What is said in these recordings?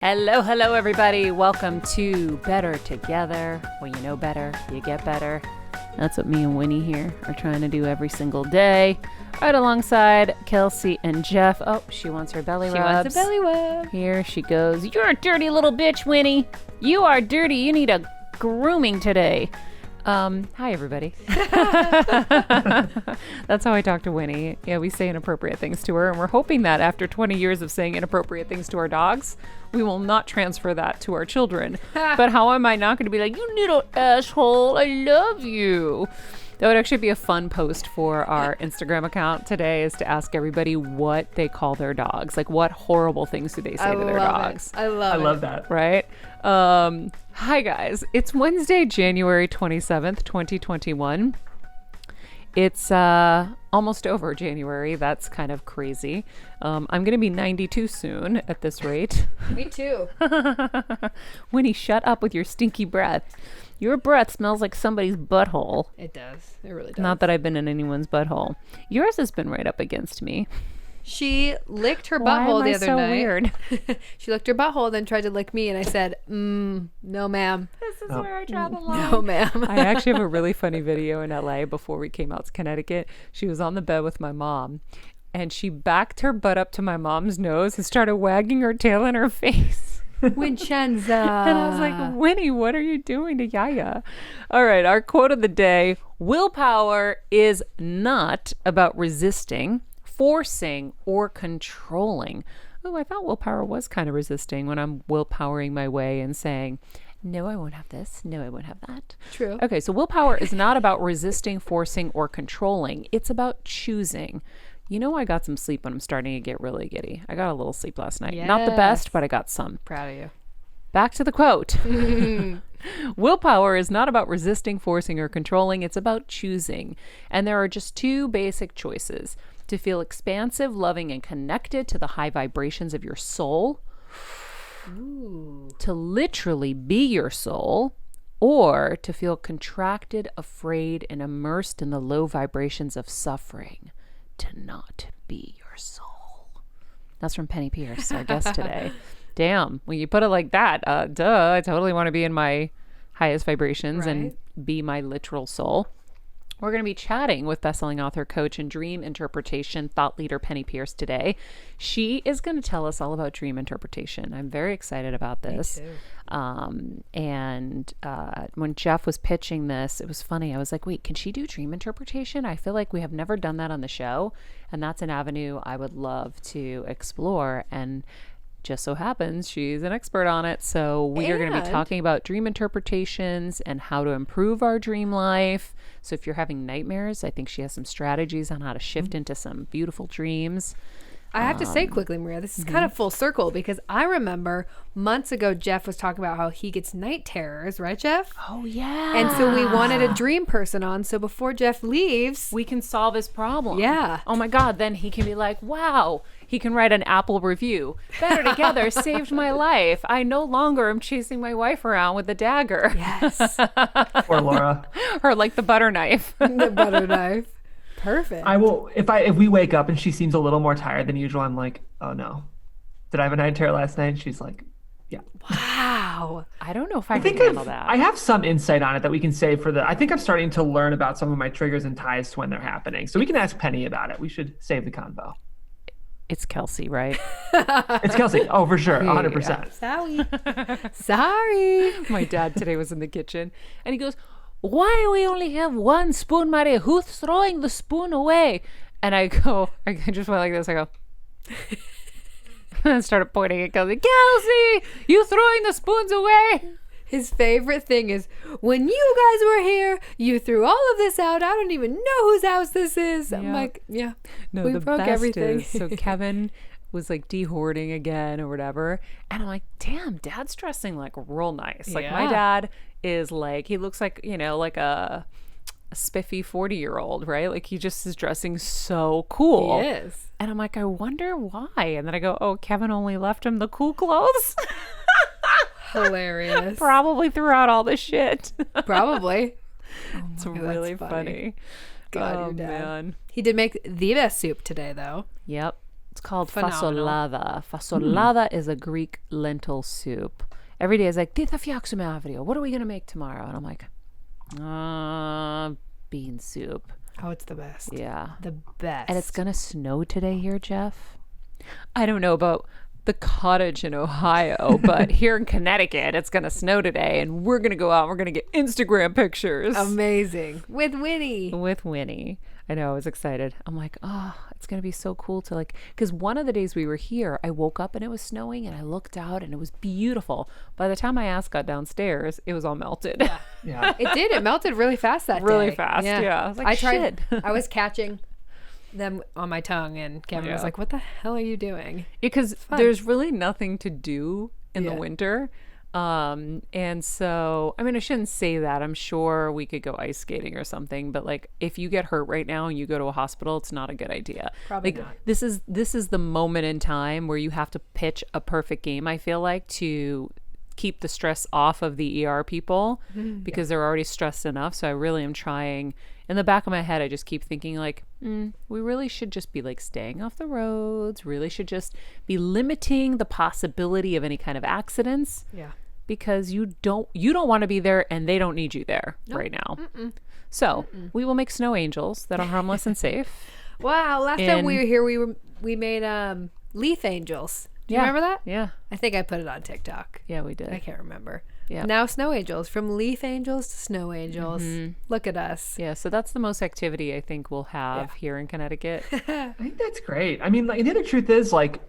Hello, everybody. Welcome to Better Together. When you know better, you get better. That's what me and Winnie here are trying to do every single day. Right alongside Kelsey and Jeff. Oh, she wants her belly rubs. She wants a belly rub. Here she goes. You're a dirty little bitch, Winnie. You are dirty. You need a grooming today. Hi, everybody. That's how I talk to Winnie. Yeah, we say inappropriate things to her, and we're hoping that after 20 years of saying inappropriate things to our dogs, we will not transfer that to our children. But how am I not going to be like, you little asshole, I love you? That would actually be a fun post for our Instagram account today, is to ask everybody what they call their dogs. Like, what horrible things do they say to their dogs? I love that. Right? Hi, guys. It's Wednesday, January 27th, 2021. It's almost over January. That's kind of crazy. I'm going to be 92 soon at this rate. Me too. Winnie, shut up with your stinky breath. Your breath smells like somebody's butthole. It does. It really does. Not that I've been in anyone's butthole. Yours has been right up against me. She licked her Why butthole am the I other so night. Weird? She licked her butthole, then tried to lick me, and I said, no, ma'am. This is where I draw the line. No, ma'am. I actually have a really funny video in LA before we came out to Connecticut. She was on the bed with my mom, and she backed her butt up to my mom's nose and started wagging her tail in her face. Vincenza. And I was like, Winnie, what are you doing to Yaya? All right, our quote of the day: willpower is not about resisting, forcing, or controlling. Oh, I thought willpower was kind of resisting when I'm willpowering my way and saying, no, I won't have this. No, I won't have that. True. Okay, so willpower is not about resisting, forcing, or controlling. It's about choosing. You know, I got some sleep when I'm starting to get really giddy. I got a little sleep last night. Not the best, but I got some. Proud of you. Back to the quote. Willpower is not about resisting, forcing, or controlling. It's about choosing. And there are just two basic choices: to feel expansive, loving, and connected to the high vibrations of your soul. Ooh. To literally be your soul, or to feel contracted, afraid, and immersed in the low vibrations of suffering. To not be your soul. That's from Penney Peirce, our guest today. Damn, when you put it like that, duh, I totally want to be in my highest vibrations and be my literal soul. We're going to be chatting with bestselling author, coach, and dream interpretation thought leader Penney Peirce today. She is going to tell us all about dream interpretation. I'm very excited about this. Me too. When Jeff was pitching this, it was funny. I was like, wait, can she do dream interpretation? I feel like we have never done that on the show, and that's an avenue I would love to explore. And just so happens she's an expert on it. So we are going to be talking about dream interpretations and how to improve our dream life. So if you're having nightmares, I think she has some strategies on how to shift into some beautiful dreams. I have to say quickly, Maria, this is kind of full circle, because I remember months ago Jeff was talking about how he gets night terrors, right, Jeff? Oh, yeah. And so we wanted a dream person on, so before Jeff leaves, we can solve his problem. Yeah. Oh my God. Then he can be like, wow. He can write an Apple review. Better Together saved my life. I no longer am chasing my wife around with a dagger. Yes. Or Laura. Or like the butter knife. The butter knife. Perfect. I will, if we wake up and she seems a little more tired than usual, I'm like, oh no. Did I have a night terror last night? And she's like, yeah. Wow. I don't know if I can handle that. I have some insight on it that we can save for I think I'm starting to learn about some of my triggers and ties to when they're happening. So we can ask Penny about it. We should save the convo. It's Kelsey, right? It's Kelsey. Oh, for sure. 100%. Sorry. My dad today was in the kitchen and he goes, why do we only have one spoon, Maria? Who's throwing the spoon away? And I just went like this. I go, and I started pointing at Kelsey. Kelsey, you throwing the spoons away? His favorite thing is, when you guys were here, you threw all of this out. I don't even know whose house this is. I'm like, yeah, no, we the broke best everything. Is, so Kevin was like de-hoarding again or whatever. And I'm like, damn, Dad's dressing like real nice. Like my dad is like, he looks like, you know, like a spiffy 40-year-old, right? Like he just is dressing so cool. He is. And I'm like, I wonder why. And then I go, oh, Kevin only left him the cool clothes. Hilarious. Probably threw out all the shit. Probably. It's really funny. God, oh, your dad. man. He did make the best soup today, though. Yep. It's called Phenomenal. fasolada. Fasolada is a Greek lentil soup. Every day is like, Tita φτιάξουμε αύριο. What are we going to make tomorrow? And I'm like, bean soup. Oh, it's the best. Yeah. The best. And it's going to snow today here, Jeff. I don't know about the cottage in Ohio, but here in Connecticut, it's going to snow today. And we're going to go out and we're going to get Instagram pictures. amazing. With Winnie. With Winnie. I know, I was excited. I'm like, oh, it's going to be so cool to like, because one of the days we were here, I woke up and it was snowing and I looked out and it was beautiful. By the time my ass got downstairs, it was all melted. Yeah. It did. It melted really fast that day. Really fast, yeah. I was like, shit. I was catching them on my tongue, and Kevin was Yeah. like, "What the hell are you doing?" Because there's really nothing to do in the Yeah. winter. And so, I mean, I shouldn't say that. I'm sure we could go ice skating or something, but like if you get hurt right now and you go to a hospital, it's not a good idea. Probably like not. this is the moment in time where you have to pitch a perfect game, I feel like, to keep the stress off of the ER people because they're already stressed enough. So I really am trying. In the back of my head, I just keep thinking like, we really should just be like staying off the roads, really should just be limiting the possibility of any kind of accidents Yeah. because you don't want to be there and they don't need you there right now. So we will make snow angels that are harmless and safe. Wow. Last time we were here, we made leaf angels. Do you remember that? Yeah. I think I put it on TikTok. Yeah, we did. I can't remember. Yeah. Now snow angels, from leaf angels to snow angels. Look at us. Yeah, so that's the most activity I think we'll have here in Connecticut. I think that's great. I mean, like, the other truth is, like,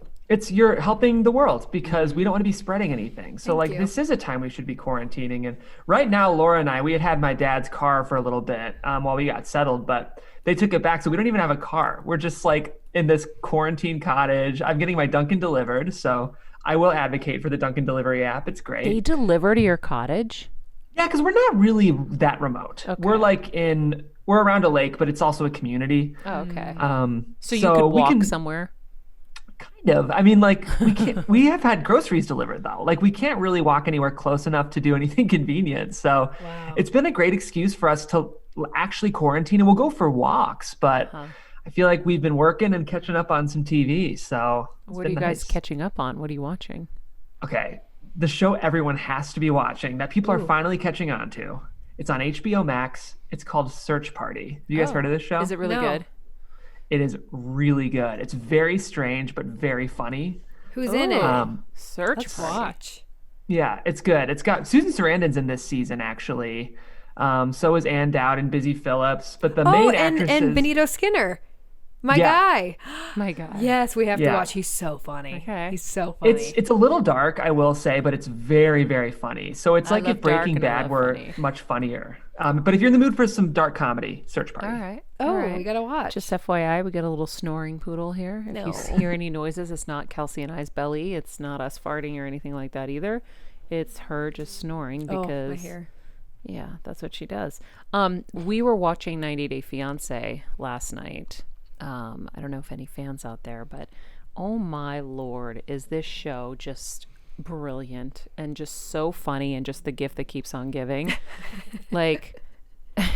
you're helping the world because we don't want to be spreading anything. So, Thank like, you. this is a time we should be quarantining. And right now, Laura and I, we had my dad's car for a little bit while we got settled, but they took it back. So we don't even have a car. We're just like in this quarantine cottage. I'm getting my Dunkin' delivered. So I will advocate for the Dunkin' delivery app. It's great. They deliver to your cottage? Yeah, because we're not really that remote. Okay. We're around a lake, but it's also a community. Oh, okay. So you could we walk can, somewhere? kind of. I mean, like, we can't. We have had groceries delivered though. Like, we can't really walk anywhere close enough to do anything convenient. So Wow. it's been a great excuse for us to actually quarantine, and we'll go for walks. But I feel like we've been working and catching up on some TV. So it's What are been you guys nice. catching up on? What are you watching? Okay, the show everyone has to be watching that people are finally catching on to. It's on HBO Max. It's called Search Party. Have you guys heard of this show? Is it really No. good? It is really good. It's very strange but very funny. Who's in it? Search Let's Party. watch. Yeah, it's good. It's got Susan Sarandon's in this season actually. So is Ann Dowd and Busy Phillips. But the main actress and is Benito Skinner. My Yeah. guy. My God. Yes, we have to Yeah. watch. He's so funny. Okay. He's so funny. it's a little dark, I will say, but it's very, very funny. So it's I like love if dark Breaking and I Bad love were funny. much funnier. But if you're in the mood for some dark comedy, Search Party. All right. oh, All right. we gotta watch. Just FYI, we get a little snoring poodle here. If you No. hear any noises, it's not Kelsey and I's belly. It's not us farting or anything like that either. It's her just snoring oh, because my hair. yeah, that's what she does. We were watching 90 Day Fiance last night. I don't know if any fans out there, but oh my Lord, is this show just brilliant and just so funny and just the gift that keeps on giving. Like,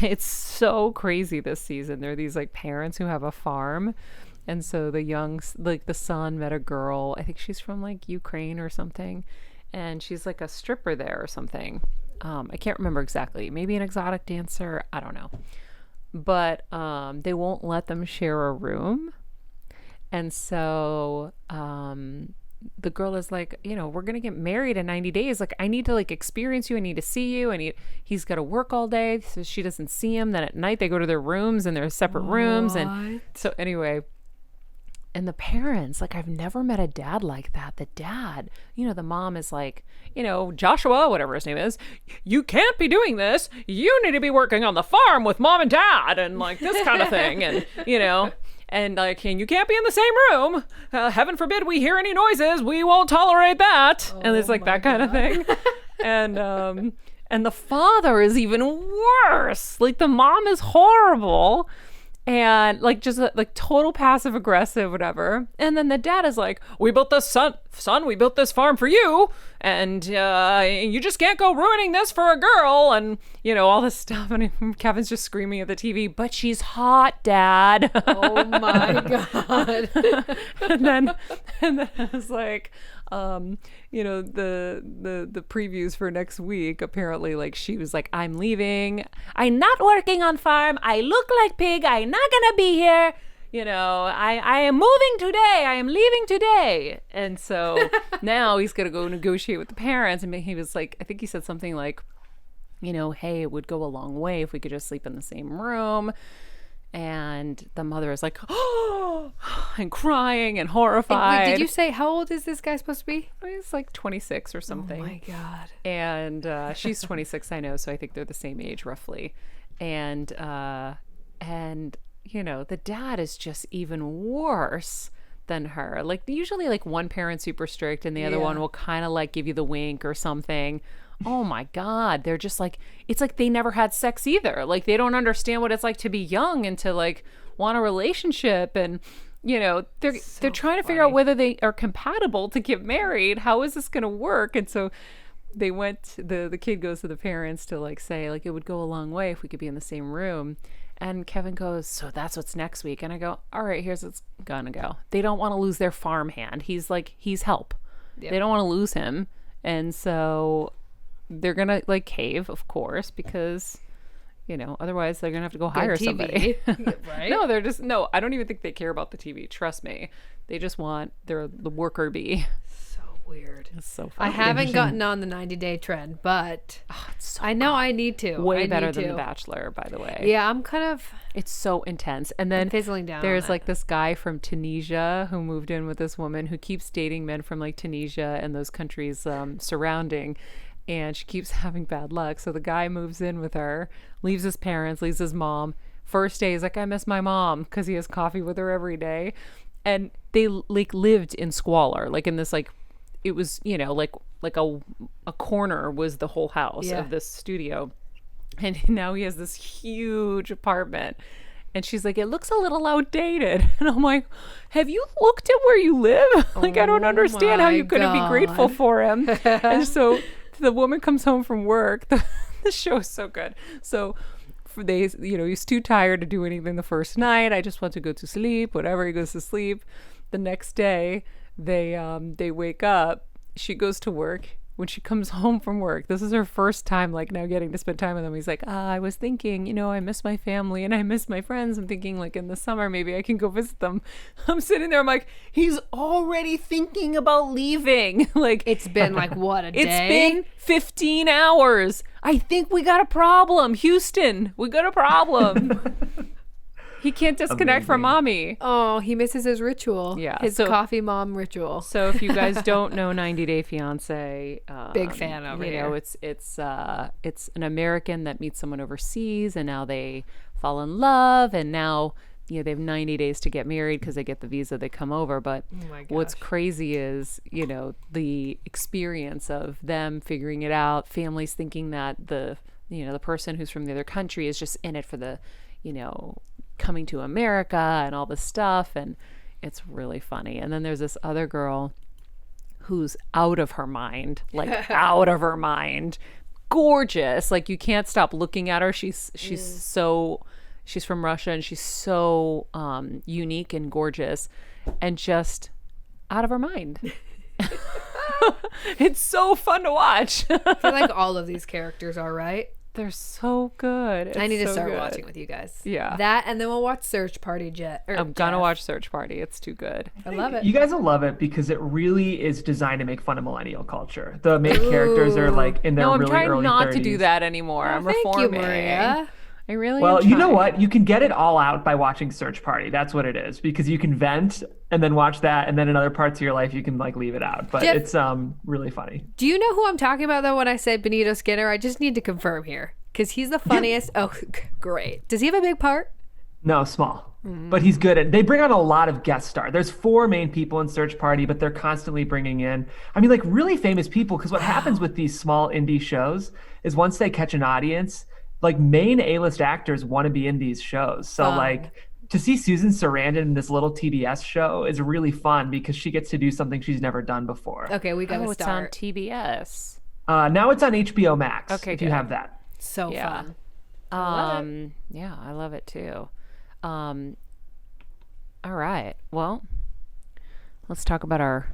it's so crazy this season. There are these like parents who have a farm. And so the son met a girl. I think she's from like Ukraine or something. And she's like a stripper there or something. I can't remember exactly. Maybe an exotic dancer. I don't know. But they won't let them share a room. And so the girl is like, we're going to get married in 90 days. Like, I need to like experience you. I need to see you. He's got to work all day. So she doesn't see him. Then at night they go to their rooms and they're separate rooms. And so anyway, and the parents, like, I've never met a dad like that. The dad, the mom is like, Joshua, whatever his name is, you can't be doing this. You need to be working on the farm with mom and dad and like this kind of thing. And, and like, and you can't be in the same room. Heaven forbid we hear any noises. We won't tolerate that. And it's like that kind of thing. And the father is even worse. Like, the mom is horrible. and like just like total passive aggressive, whatever. And then the dad is like, "We built this son, we built this farm for you, and you just can't go ruining this for a girl," and all this stuff. And Kevin's just screaming at the TV, "But she's hot, Dad." Oh my God. and then it's like, the previews for next week, apparently, like, she was like, "I'm leaving. I'm not working on farm. I look like pig. I'm not gonna be here. I am moving today. I am leaving today." And so now he's gonna go negotiate with the parents. And he was like, I think he said something like, "Hey, it would go a long way if we could just sleep in the same room." And the mother is like, "Oh," and crying and horrified. Wait, did you say, how old is this guy supposed to be? He's like 26 or something. Oh my God. And she's 26, I know, so I think they're the same age roughly. And the dad is just even worse than her. Like, usually like one parent's super strict and the other one will kind of like give you the wink or something. Oh my God. They're just like, it's like they never had sex either. Like, they don't understand what it's like to be young and to like want a relationship. And, they're trying to figure out whether they are compatible to get married. How is this going to work? And so they went, the kid goes to the parents to like say, like, it would go a long way if we could be in the same room. And Kevin goes, "So that's what's next week." And I go, "All right, here's what's gonna go." They don't want to lose their farm hand. He's help. Yep. They don't want to lose him. And so they're gonna like cave, of course, because otherwise they're gonna have to go hire somebody. Right? No, I don't even think they care about the TV. Trust me, they just want the worker bee. So weird. It's so funny. I haven't gotten on the 90-day trend, but I know I need to. Way better than The Bachelor, by the way. Yeah, I'm kind of. It's so intense. And then fizzling down. There's like this guy from Tunisia who moved in with this woman who keeps dating men from like Tunisia and those countries surrounding. And she keeps having bad luck. So the guy moves in with her, leaves his parents, leaves his mom. First day, he's like, "I miss my mom," because he has coffee with her every day. And they like lived in squalor, like in this like, it was, like a corner was the whole house of this studio. And now he has this huge apartment. And she's like, "It looks a little outdated." And I'm like, "Have you looked at where you live?" Like, I don't understand how you couldn't be grateful for him. And so the woman comes home from work. The show is so good. So he's too tired to do anything the first night. "I just want to go to sleep," whatever. He goes to sleep. The next day, they wake up. She goes to work. When she comes home from work, this is her first time like now getting to spend time with him. He's like, "I was thinking, I miss my family and I miss my friends. I'm thinking like in the summer, maybe I can go visit them." I'm sitting there. I'm like, he's already thinking about leaving. Like, It's been like, what, a day? it's been 15 hours. "I think we got a problem. Houston, we got a problem." He can't disconnect from mommy. Oh, he misses his ritual. Yeah. His coffee mom ritual. So if you guys don't know 90 Day Fiance, Big fan over here. It's an American that meets someone overseas, and now they fall in love, and now they have 90 days to get married because they get the visa, they come over. But what's crazy is the experience of them figuring it out, families thinking that the person who's from the other country is just in it for the coming to America and all this stuff, and it's really funny. And then there's this other girl who's out of her mind, like out of her mind, gorgeous, like you can't stop looking at her. She's from Russia, and she's so unique and gorgeous and just out of her mind. It's so fun to watch. I feel like all of these characters are, right? They're so good. I need to start watching with you guys. Yeah. That, and then we'll watch Search Party I'm gonna watch Search Party. It's too good. I love it. You guys will love it because it really is designed to make fun of millennial culture. The main characters are like in their I'm really trying early not 30s. to do that anymore. I'm Thank reforming. you, Maria. I really Well, am you know trying. what? You can get it all out by watching Search Party. That's what it is, because you can vent and then watch that, and then in other parts of your life you can like leave it out. But Jeff, it's really funny. Do you know who I'm talking about though when I say Benito Skinner? I just need to confirm here because he's the funniest. Oh, great. Does he have a big part? No, small. But he's good at. They bring on a lot of guest stars. There's 4 main people in Search Party, but they're constantly bringing in, I mean, like really famous people. Because what happens with these small indie shows is once they catch an audience, like main A-list actors want to be in these shows. So like to see Susan Sarandon in this little TBS show is really fun because she gets to do something she's never done before. Okay, we gotta Oh, it's on start. TBS. Now it's on HBO Max. Okay, if you good. have that. So Yeah. fun. love Yeah, I love it too. All right. Well, let's talk about our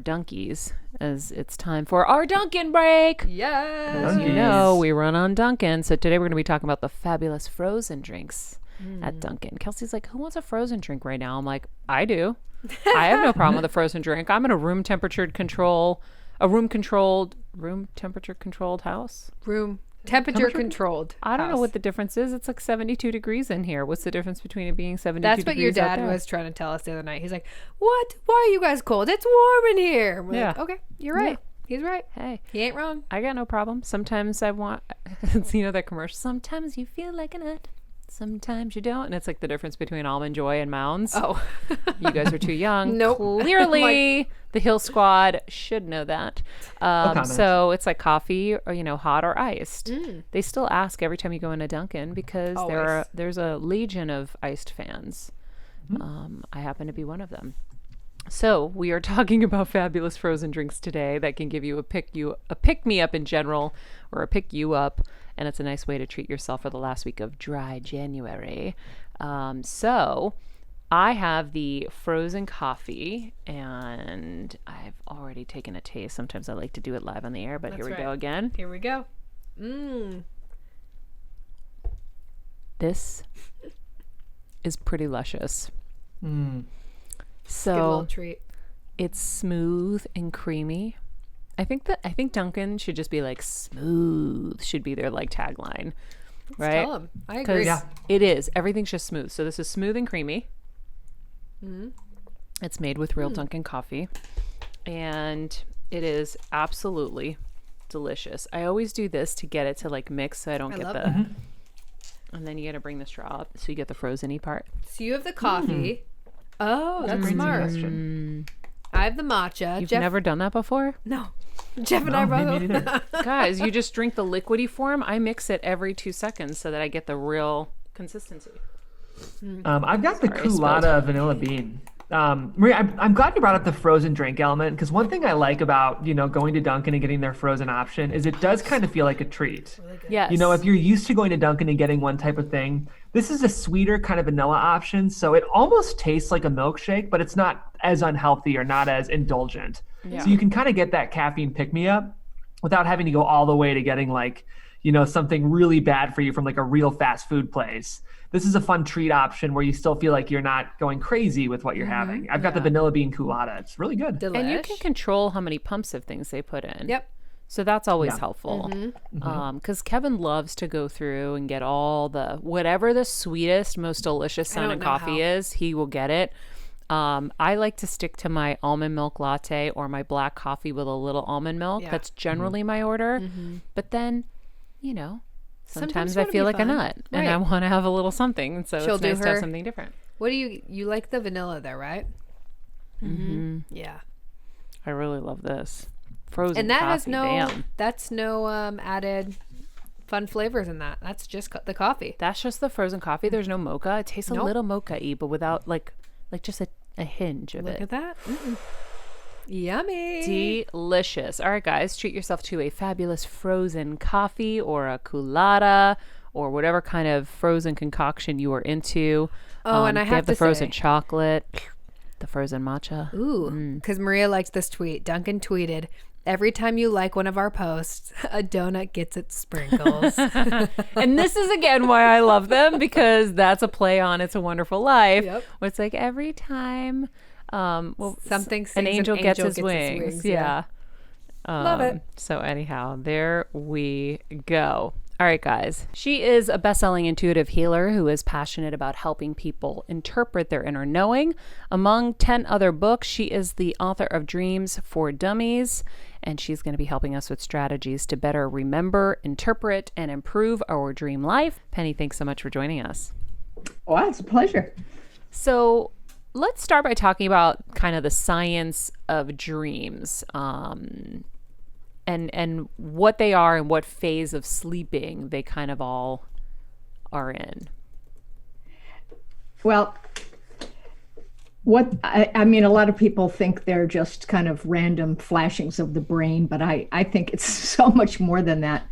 donkeys as it's time for our Dunkin' break. Yes. As you know, we run on Dunkin'. So today we're going to be talking about the fabulous frozen drinks at Dunkin'. Kelsey's like, who wants a frozen drink right now? I'm like, I do. I have no problem with a frozen drink. I'm in a room temperature controlled house. Room temperature controlled. I don't know house. what the difference is. It's like 72 degrees in here. What's the difference between it being 72 That's what your degrees out dad there? was trying to tell us the other night. He's like, "What? Why are you guys cold? It's warm in here." We're like, Yeah. okay, you're right. He's right. Hey, He ain't wrong. I got no problem. Sometimes I want, you know that commercial? Sometimes you feel like a nut. Sometimes you don't. And it's like the difference between Almond Joy and Mounds. Oh, You guys are too young. Nope. Clearly, the Hill Squad should know that. comment. So it's like coffee, or hot or iced. Mm. They still ask every time you go into Dunkin' because Always. there's a legion of iced fans. I happen to be one of them. So we are talking about fabulous frozen drinks today that can give you a pick me up in general, or a pick you up, and it's a nice way to treat yourself for the last week of dry January. So I have the frozen coffee, and I've already taken a taste. Sometimes I like to do it live on the air, but That's here we right. go again. here we go. This is pretty luscious. Mm. Good little So treat. it's smooth and creamy. I think Dunkin' should just be like smooth should be their like tagline, right? Tell him. I agree. Yeah. It is. Everything's just smooth. So this is smooth and creamy. It's made with real Dunkin' coffee, and it is absolutely delicious. I always do this to get it to like mix, so I don't get love the. that. And then you got to bring the straw up, so you get the frozen-y part. So you have the coffee. Oh, that's Great smart. suggestion. I have the matcha. You've Jeff, never done that before? no. Jeff and I Me both. neither. Guys, you just drink the liquidy form. I mix it every 2 seconds so that I get the real consistency. I've got the Sorry, I spilled. Culotta vanilla bean. Maria, I'm glad you brought up the frozen drink element, because one thing I like about going to Dunkin' and getting their frozen option is it does kind of feel like a treat. Yes. If you're used to going to Dunkin' and getting one type of thing, this is a sweeter kind of vanilla option, so it almost tastes like a milkshake, but it's not as unhealthy or not as indulgent. Yeah. So you can kind of get that caffeine pick-me-up without having to go all the way to getting like, something really bad for you from like a real fast food place. This is a fun treat option where you still feel like you're not going crazy with what you're having. I've got the vanilla bean Culotta. It's really good. Delish. And you can control how many pumps of things they put in. Yep. So that's always Yeah. helpful. Because Kevin loves to go through and get all the, whatever the sweetest, most delicious I sounding don't know coffee how. is, he will get it. I like to stick to my almond milk latte or my black coffee with a little almond milk. Yeah. That's generally my order. But then, sometimes you I wanna feel be like fun. a nut and I Right. want to have a little something. And so She'll it's do nice to have her- something different. What do you like the vanilla though, right? Yeah. I really love this. Frozen And that coffee, has damn. that's no added fun flavors in that. That's just the coffee. That's just the frozen coffee. There's no mocha. It tastes a Nope. little mocha-y, but without like just a hinge of Look it. at that. Yummy. Delicious. All right, guys, treat yourself to a fabulous frozen coffee or a culotta or whatever kind of frozen concoction you are into. Oh, and I they have have the to frozen say- chocolate, the frozen matcha. Ooh, because Maria likes this tweet. Duncan tweeted, "Every time you like one of our posts, a donut gets its sprinkles." And this is again why I love them, because that's a play on It's a Wonderful Life. Yep. Where it's like every time Something an sings, angel gets his wings. Yeah. Love it. So anyhow, there we go. All right, guys. She is a best-selling intuitive healer who is passionate about helping people interpret their inner knowing. Among 10 other books, she is the author of Dreams for Dummies, and she's going to be helping us with strategies to better remember, interpret, and improve our dream life. Penny, thanks so much for joining us. Oh, it's a pleasure. So let's start by talking about kind of the science of dreams, and what they are and what phase of sleeping they kind of all are in. Well, I mean, a lot of people think they're just kind of random flashings of the brain, but I think it's so much more than that.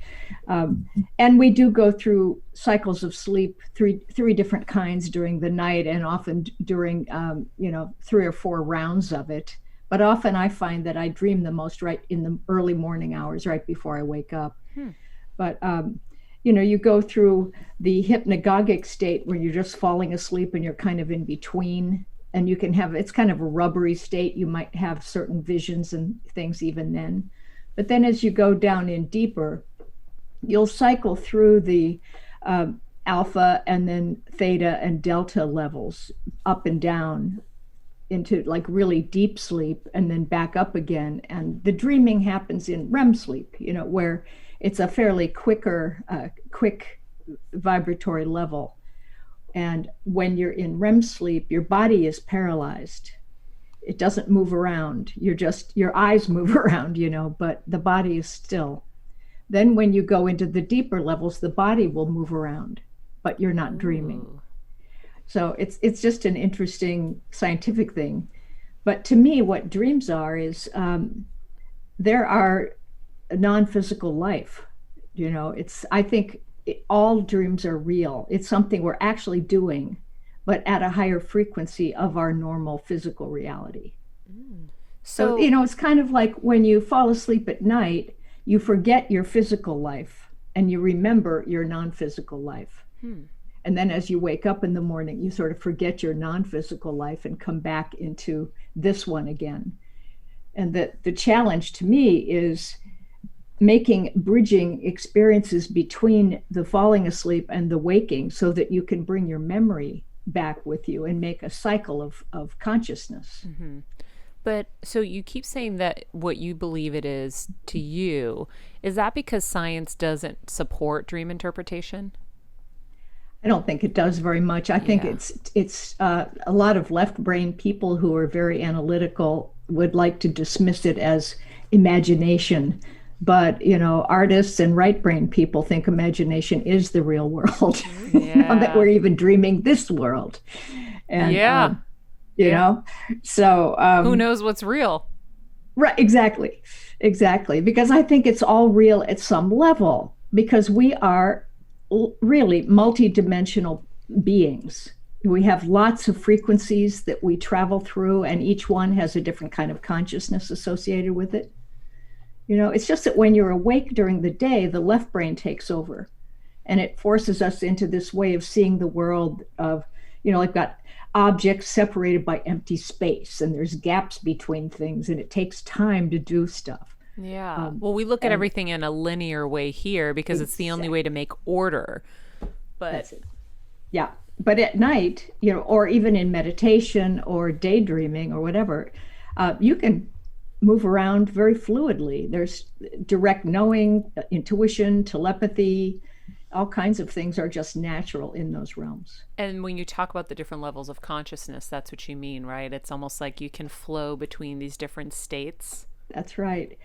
And we do go through cycles of sleep, three different kinds during the night, and often during, 3 or 4 rounds of it. But often I find that I dream the most right in the early morning hours, right before I wake up. But you go through the hypnagogic state where you're just falling asleep and you're kind of in between, and you can have, it's kind of a rubbery state. You might have certain visions and things even then. But then as you go down in deeper, you'll cycle through the alpha and then theta and delta levels up and down into like really deep sleep and then back up again. And the dreaming happens in REM sleep, where it's a fairly quick vibratory level. And when you're in REM sleep, your body is paralyzed. It doesn't move around. Your eyes move around, but the body is still. Then when you go into the deeper levels, the body will move around, but you're not dreaming. Ooh. So it's just an interesting scientific thing. But to me, what dreams are is there are a non-physical life. I think all dreams are real. It's something we're actually doing, but at a higher frequency of our normal physical reality. So, it's kind of like when you fall asleep at night, you forget your physical life and you remember your non-physical life. And then as you wake up in the morning, you sort of forget your non-physical life and come back into this one again. And the challenge to me is bridging experiences between the falling asleep and the waking so that you can bring your memory back with you and make a cycle of consciousness. But so you keep saying that what you believe it is to you, is that because science doesn't support dream interpretation? I don't think it does very much. I think it's a lot of left brain people who are very analytical would like to dismiss it as imagination. But, artists and right brain people think imagination is the real world, that we're even dreaming this world. And, so. Who knows what's real? Right, exactly. Because I think it's all real at some level, because we are really multidimensional beings. We have lots of frequencies that we travel through, and each one has a different kind of consciousness associated with it. It's just that when you're awake during the day, the left brain takes over, and it forces us into this way of seeing the world of, I've got objects separated by empty space, and there's gaps between things, and it takes time to do stuff. Yeah. Well, we look at everything in a linear way here because it's the only way to make order. But that's it. Yeah. But at night, or even in meditation or daydreaming or whatever, you can move around very fluidly. There's direct knowing, intuition, telepathy, all kinds of things are just natural in those realms. And when you talk about the different levels of consciousness, that's what you mean, right? It's almost like you can flow between these different states. That's right.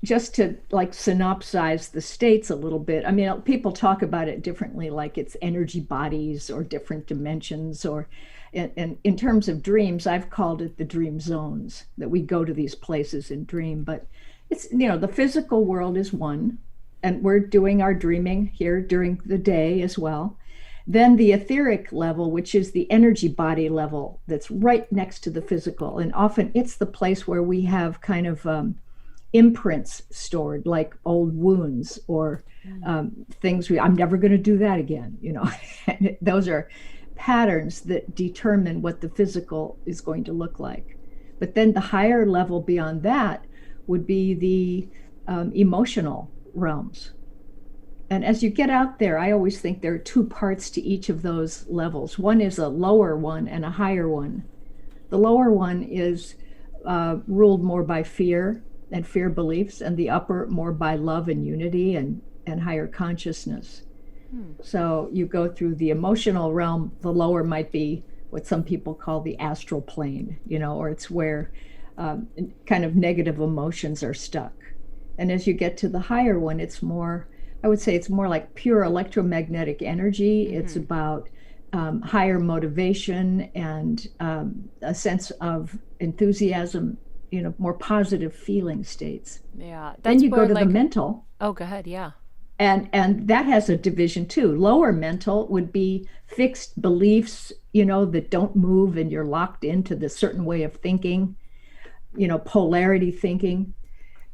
Just to synopsize the states a little bit. I mean, people talk about it differently, like it's energy bodies or different dimensions, or in terms of dreams, I've called it the dream zones, that we go to these places and dream. But it's, the physical world is one, and we're doing our dreaming here during the day as well. Then the etheric level, which is the energy body level, that's right next to the physical. And often it's the place where we have kind of imprints stored, like old wounds or things I'm never going to do that again. And those are patterns that determine what the physical is going to look like. But then the higher level beyond that would be the emotional realms. And as you get out there, I always think there are two parts to each of those levels. One is a lower one and a higher one. The lower one is ruled more by fear and fear beliefs, and the upper more by love and unity and higher consciousness. So you go through the emotional realm. The lower might be what some people call the astral plane, or it's where kind of negative emotions are stuck. And as you get to the higher one, I would say it's more like pure electromagnetic energy. It's about higher motivation and a sense of enthusiasm, more positive feeling states. Yeah. Then That's you go where to the like, mental, oh, go ahead. Yeah. and that has a division too. Lower mental would be fixed beliefs, that don't move, and you're locked into this certain way of thinking, polarity thinking.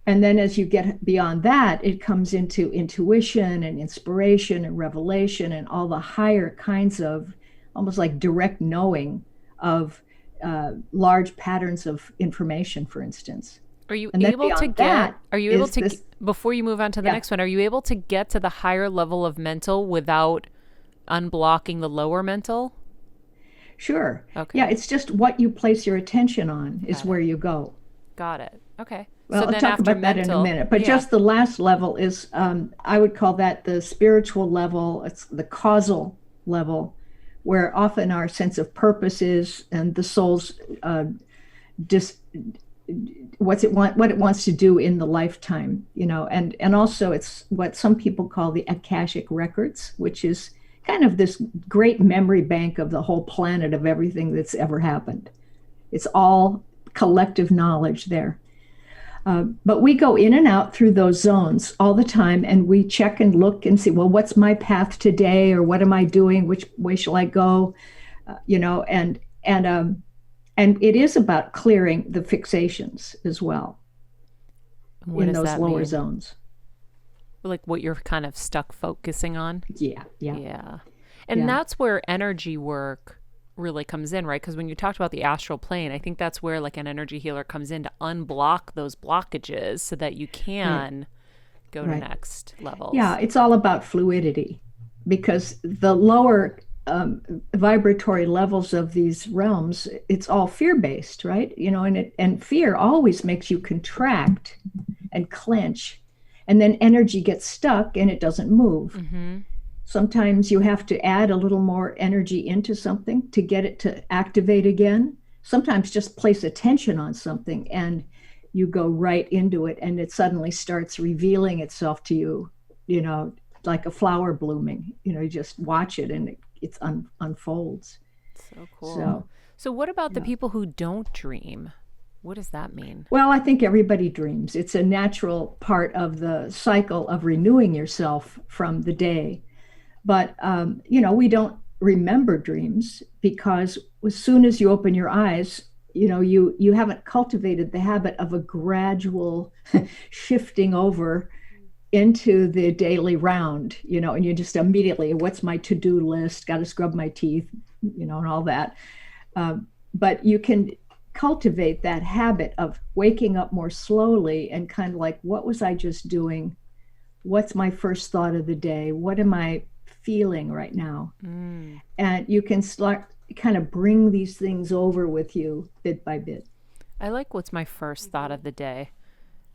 And then as you get beyond that, it comes into intuition and inspiration and revelation and all the higher kinds of almost like direct knowing of large patterns of information, for instance. Are you And then able to beyond get, that are you able is to, this, before you move on to the yeah, next one, are you able to get to the higher level of mental without unblocking the lower mental? sure. Okay. Yeah, it's just what you place your attention on is Got it. where you go. Got it. Okay. Well, So I'll then talk after about that in a mental, minute. But yeah. just the last level is, I would call that the spiritual level. It's the causal level, where often our sense of purpose is, and the soul's dis, what it wants to do in the lifetime. And also it's what some people call the Akashic records, which is kind of this great memory bank of the whole planet of everything that's ever happened. It's all collective knowledge there. But we go in and out through those zones all the time, and we check and look and see, well, what's my path today, or what am I doing? Which way shall I go? And it is about clearing the fixations as well What in does those that lower mean? zones. Like what you're kind of stuck focusing on? Yeah, yeah, Yeah. And yeah. that's where energy work really comes in, right? Because when you talked about the astral plane, I think that's where like an energy healer comes in to unblock those blockages so that you can go to Right. next levels. Yeah, it's all about fluidity, because the lower vibratory levels of these realms, it's all fear-based, right? And fear always makes you contract and clench, and then energy gets stuck and it doesn't move. Mm-hmm. Sometimes you have to add a little more energy into something to get it to activate again. Sometimes just place attention on something and you go right into it, and it suddenly starts revealing itself to you, like a flower blooming. You just watch it and it unfolds. So cool. So what about the people who don't dream? What does that mean? Well, I think everybody dreams. It's a natural part of the cycle of renewing yourself from the day. But, we don't remember dreams, because as soon as you open your eyes, you haven't cultivated the habit of a gradual shifting over into the daily round, and you just immediately, what's my to-do list? Got to scrub my teeth, and all that. But you can cultivate that habit of waking up more slowly and kind of like, what was I just doing? What's my first thought of the day? What am I feeling right now? And you can start kind of bring these things over with you bit by bit. I like what's my first thought of the day,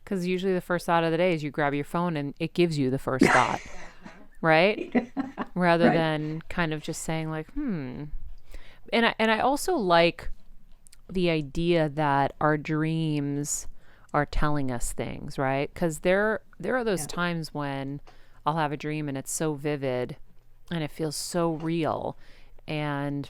because usually the first thought of the day is you grab your phone and it gives you the first thought, right? Rather than kind of just saying like, And I also like the idea that our dreams are telling us things, right? Because there are those times when I'll have a dream and it's so vivid and it feels so real, and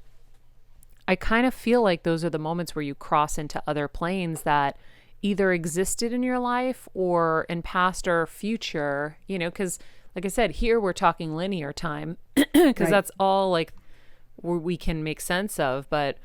I kind of feel like those are the moments where you cross into other planes that either existed in your life or in past or future, because like I said, here we're talking linear time because that's all like we can make sense of. But,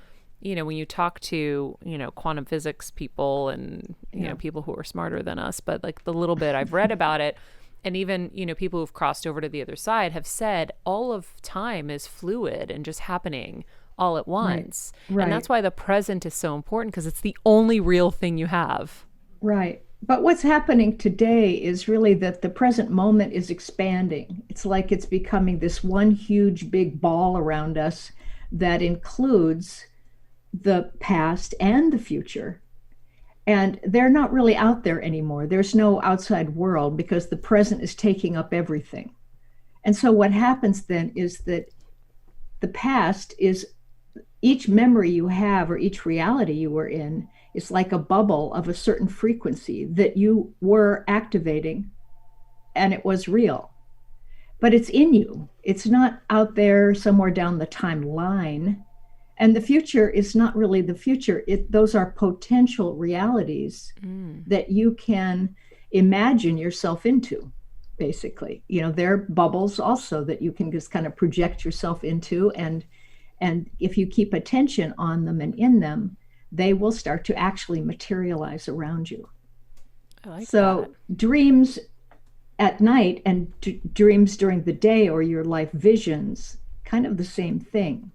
when you talk to, quantum physics people and, people who are smarter than us, but like the little bit I've read about it, and even, people who've crossed over to the other side have said all of time is fluid and just happening all at once. Right. And that's why the present is so important, because it's the only real thing you have. Right. But what's happening today is really that the present moment is expanding. It's like it's becoming this one huge big ball around us that includes the past and the future. And they're not really out there anymore. There's no outside world, because the present is taking up everything. And so what happens then is that the past is, each memory you have or each reality you were in is like a bubble of a certain frequency that you were activating, and it was real. but it's in you. It's not out there somewhere down the timeline. And the future is not really the future. Those are potential realities that you can imagine yourself into, basically. They're bubbles also that you can just kind of project yourself into. And if you keep attention on them and in them, they will start to actually materialize around you. I like So dreams at night and dreams during the day, or your life visions, kind of the same thing.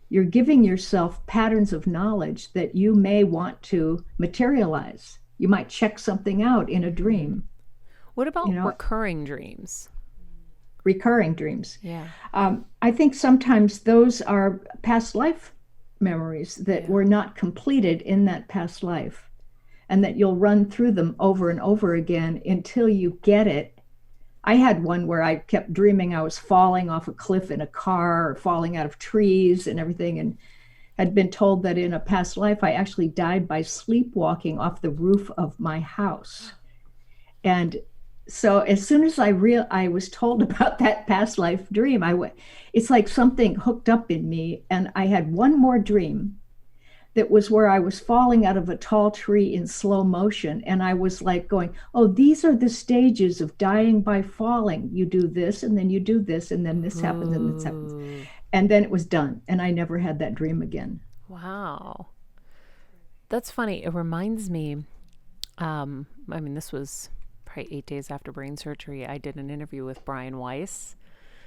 You're giving yourself patterns of knowledge that you may want to materialize. You might check something out in a dream. What about recurring dreams? Recurring dreams. Yeah. I think sometimes those are past life memories that were not completed in that past life, and that you'll run through them over and over again until you get it. I had one where I kept dreaming I was falling off a cliff in a car, or falling out of trees and everything, and had been told that in a past life I actually died by sleepwalking off the roof of my house. And so as soon as I was told about that past life dream, it's like something hooked up in me, and I had one more dream that was where I was falling out of a tall tree in slow motion. And I was like going, oh, these are the stages of dying by falling. You do this, and then you do this, and then this happens, and this happens. And then it was done. And I never had that dream again. Wow. That's funny. It reminds me, this was probably 8 days after brain surgery. I did an interview with Brian Weiss,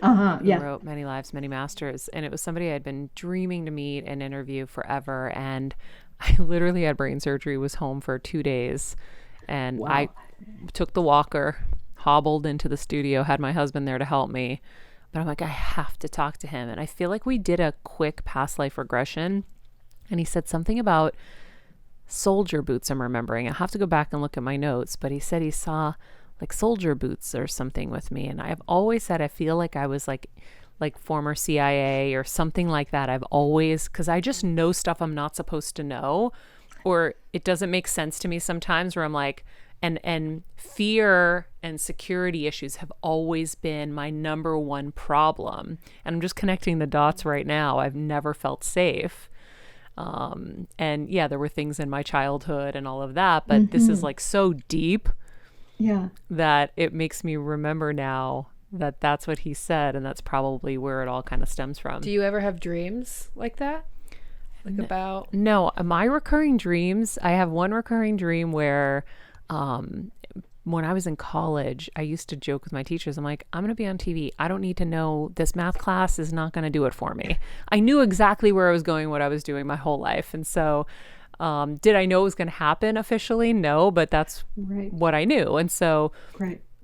who wrote Many Lives, Many Masters. And it was somebody I'd been dreaming to meet and interview forever. And I literally had brain surgery, was home for 2 days. And I took the walker, hobbled into the studio, had my husband there to help me. But I'm like, I have to talk to him. And I feel like we did a quick past life regression. And he said something about soldier boots, I'm remembering. I have to go back and look at my notes. But he said he saw like soldier boots or something with me. And I've always said I feel like I was like former CIA or something like that. I've always, because I just know stuff I'm not supposed to know, or it doesn't make sense to me sometimes, where I'm like, and fear and security issues have always been my number one problem. And I'm just connecting the dots right now. I've never felt safe. And yeah, there were things in my childhood and all of that, but this is like so deep that it makes me remember now that that's what he said. And that's probably where it all kind of stems from. Do you ever have dreams like that? About? No, my recurring dreams, I have one recurring dream where, when I was in college, I used to joke with my teachers. I'm like, I'm going to be on TV. I don't need to know. This math class is not going to do it for me. I knew exactly where I was going, what I was doing my whole life. And so, did I know it was going to happen officially? No, but that's what I knew. And so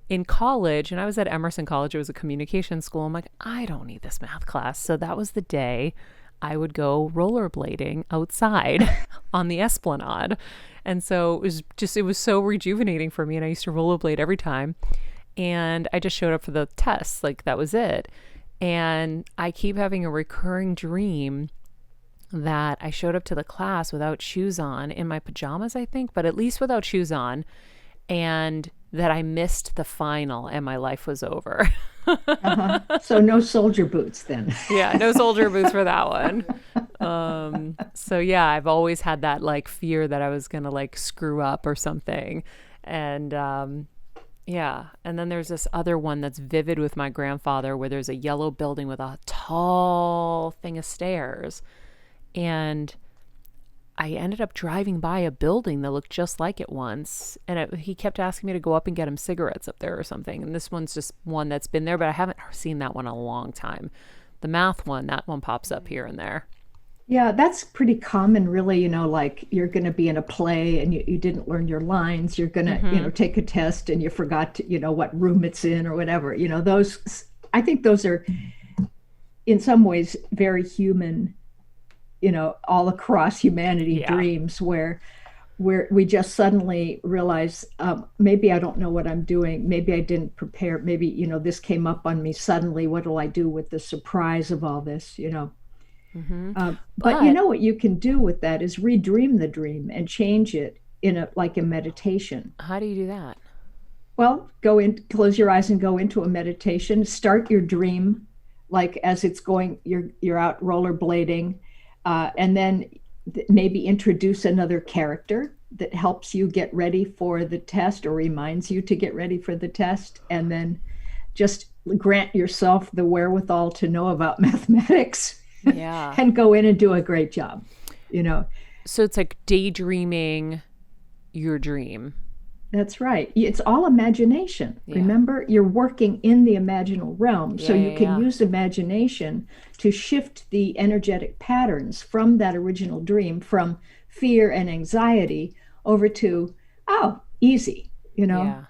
in college, and I was at Emerson College, it was a communication school. I'm like, I don't need this math class. So that was the day I would go rollerblading outside on the Esplanade. And so it was so rejuvenating for me. And I used to rollerblade every time. And I just showed up for the tests. Like, that was it. And I keep having a recurring dream that I showed up to the class without shoes on, in my pajamas, I think, but at least without shoes on. And that I missed the final and my life was over. So no soldier boots then. Yeah, no soldier boots for that one. So yeah, I've always had that like fear that I was going to like screw up or something. And yeah, and then there's this other one that's vivid with my grandfather, where there's a yellow building with a tall thing of stairs. And I ended up driving by a building that looked just like it once. And he kept asking me to go up and get him cigarettes up there or something. And this one's just one that's been there, but I haven't seen that one in a long time. The math one, that one pops up here and there. Yeah, that's pretty common, really. Like you're going to be in a play and you didn't learn your lines. You're going to, take a test and you forgot to, what room it's in or whatever. I think those are in some ways very human, all across humanity dreams where we just suddenly realize, maybe I don't know what I'm doing. Maybe I didn't prepare. Maybe, this came up on me suddenly. What do I do with the surprise of all this, But what you can do with that is redream the dream and change it in a meditation. How do you do that? Well, go in, close your eyes and go into a meditation. Start your dream like as it's going, you're out rollerblading, and then maybe introduce another character that helps you get ready for the test or reminds you to get ready for the test, and then just grant yourself the wherewithal to know about mathematics Yeah. and go in and do a great job, you know. So it's like daydreaming your dream. That's right. It's all imagination. Yeah. Remember, you're working in the imaginal realm. So Yeah, you can yeah. use imagination to shift the energetic patterns from that original dream, from fear and anxiety over to, oh, easy, you know? Yeah.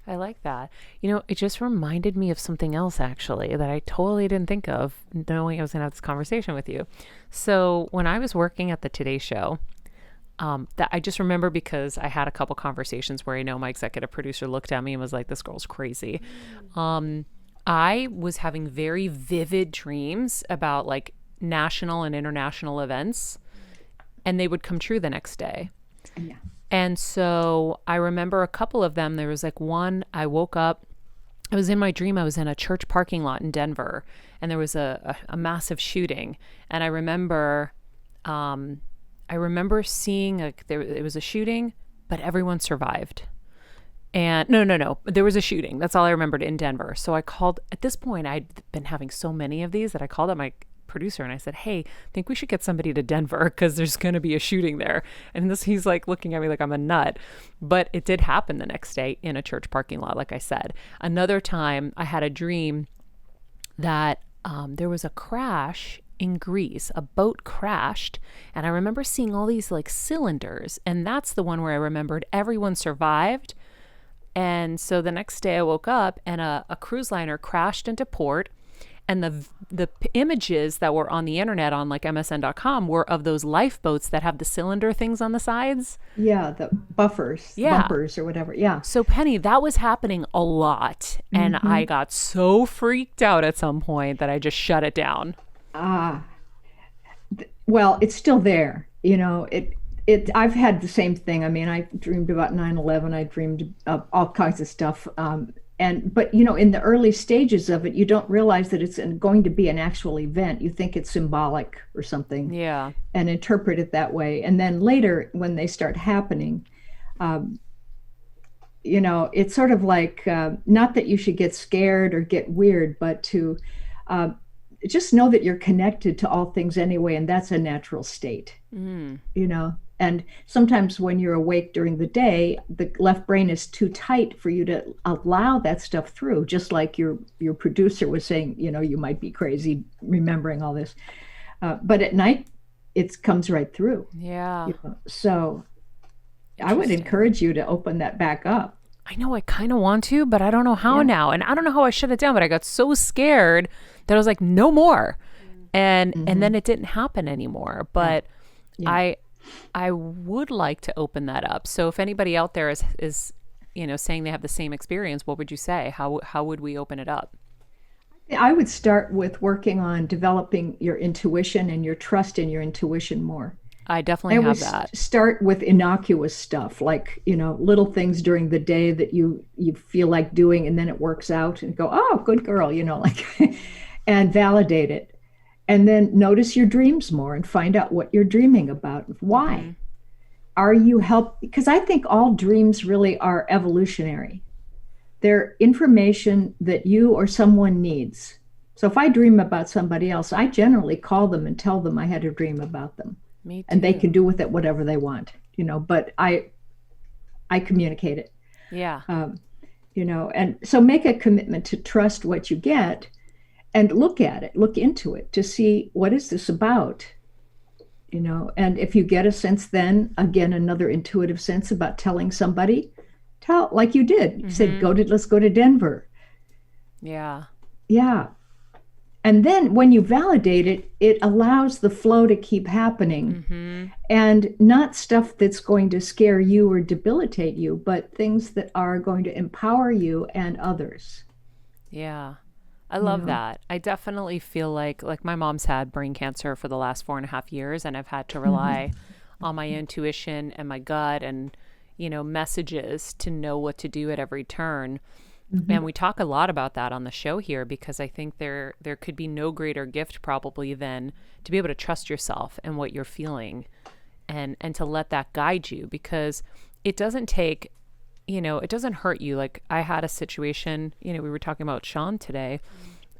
I like that. It just reminded me of something else actually that I totally didn't think of knowing I was going to have this conversation with you. So when I was working at the Today Show, that I just remember because I had a couple conversations where I know my executive producer looked at me and was like, this girl's crazy. I was having very vivid dreams about like national and international events, and they would come true the next day. Yeah. And so I remember a couple of them. There was like one, I woke up, I was in my dream, I was in a church parking lot in Denver, and there was a massive shooting. And I remember seeing it was a shooting, but everyone survived. And no, there was a shooting. That's all I remembered in Denver. So I called, at this point, I'd been having so many of these that I called up my producer and I said, hey, I think we should get somebody to Denver because there's going to be a shooting there. And he's like looking at me like I'm a nut. But it did happen the next day in a church parking lot, like I said. Another time I had a dream that there was a crash in Greece. A boat crashed, and I remember seeing all these like cylinders, and that's the one where I remembered everyone survived. And so the next day I woke up and a cruise liner crashed into port, and the images that were on the internet on like MSN.com were of those lifeboats that have the cylinder things on the sides. Yeah, the bumpers or whatever. Yeah. So Penny, that was happening a lot, and I got so freaked out at some point that I just shut it down. Well, it's still there. You know, I've had the same thing. I mean, I dreamed about 9/11. I dreamed of all kinds of stuff. But you know, in the early stages of it, you don't realize that it's going to be an actual event. You think it's symbolic or something. Yeah. And interpret it that way. And then later, when they start happening, you know, it's sort of like, not that you should get scared or get weird, but to just know that you're connected to all things anyway, and that's a natural state. You know. And sometimes when you're awake during the day, the left brain is too tight for you to allow that stuff through. Just like your producer was saying, you know, you might be crazy remembering all this, but at night it comes right through. Yeah. You know? So I would encourage you to open that back up. I know I kind of want to, but I don't know how now. And I don't know how I shut it down, but I got so scared that I was like, no more. And then it didn't happen anymore. But I would like to open that up. So if anybody out there is you know, saying they have the same experience, what would you say? How would we open it up? I would start with working on developing your intuition and your trust in your intuition more. I definitely have that. Start with innocuous stuff, like, you know, little things during the day that you feel like doing, and then it works out, and go, oh, good girl, you know, like, and validate it. And then notice your dreams more and find out what you're dreaming about. Why? Are you because I think all dreams really are evolutionary. They're information that you or someone needs. So if I dream about somebody else, I generally call them and tell them I had a dream about them. Me too. And they can do with it whatever they want, you know, but I communicate it. Yeah. You know, and so make a commitment to trust what you get and look at it, look into it to see, what is this about? You know, and if you get a sense, then again, another intuitive sense about telling somebody, tell like you did. You said, let's go to Denver. Yeah. Yeah. And then when you validate it, it allows the flow to keep happening, and not stuff that's going to scare you or debilitate you, but things that are going to empower you and others. Yeah. I love that. I definitely feel like my mom's had brain cancer for the last 4.5 years, and I've had to rely on my intuition and my gut and, messages to know what to do at every turn. And we talk a lot about that on the show here, because I think there could be no greater gift probably than to be able to trust yourself and what you're feeling, and to let that guide you, because it doesn't take, it doesn't hurt you. Like I had a situation, we were talking about Sean today.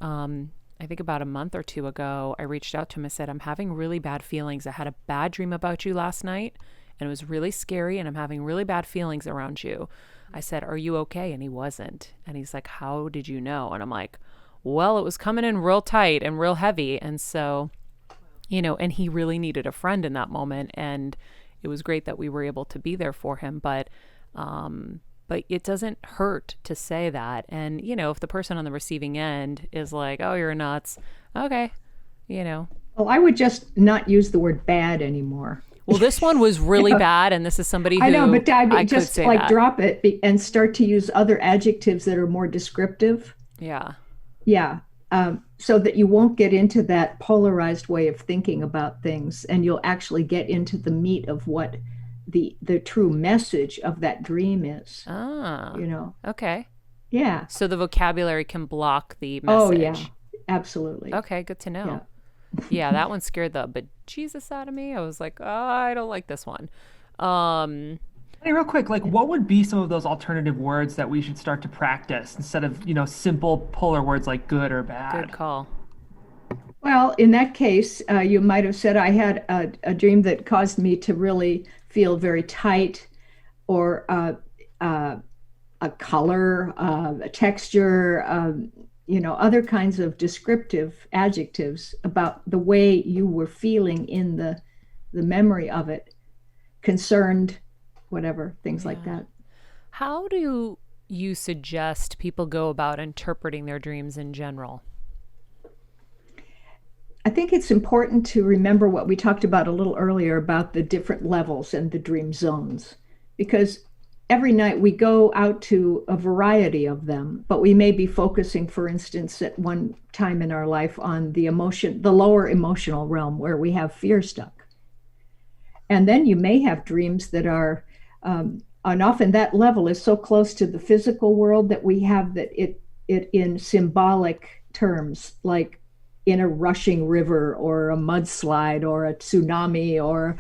I think about a month or two ago, I reached out to him and said, I'm having really bad feelings. I had a bad dream about you last night and it was really scary and I'm having really bad feelings around you. I said, are you okay? And he wasn't. And he's like, how did you know? And I'm like, well, it was coming in real tight and real heavy. And so, and he really needed a friend in that moment. And it was great that we were able to be there for him. But it doesn't hurt to say that. And, if the person on the receiving end is like, oh, you're nuts. Okay. Well, I would just not use the word bad anymore. Well, this one was really bad, and this is somebody who I know, but I just could say that. Drop it and start to use other adjectives that are more descriptive. Yeah. Yeah. So that you won't get into that polarized way of thinking about things, and you'll actually get into the meat of what the true message of that dream is. Ah. Okay. Yeah. So the vocabulary can block the message. Oh, yeah. Absolutely. Okay, good to know. Yeah. Yeah, that one scared the bejesus out of me. I was like, oh, I don't like this one. Hey, real quick, what would be some of those alternative words that we should start to practice instead of, simple polar words like good or bad? Good call. Well, in that case, you might have said I had a dream that caused me to really feel very tight, or a color, a texture, other kinds of descriptive adjectives about the way you were feeling in the memory of it, concerned, whatever, things like that. How do you suggest people go about interpreting their dreams in general? I think it's important to remember what we talked about a little earlier about the different levels and the dream zones, because every night we go out to a variety of them, but we may be focusing, for instance, at one time in our life on the lower emotional realm where we have fear stuck. And then you may have dreams that are, and often that level is so close to the physical world that we have that it in symbolic terms, like in a rushing river or a mudslide or a tsunami or,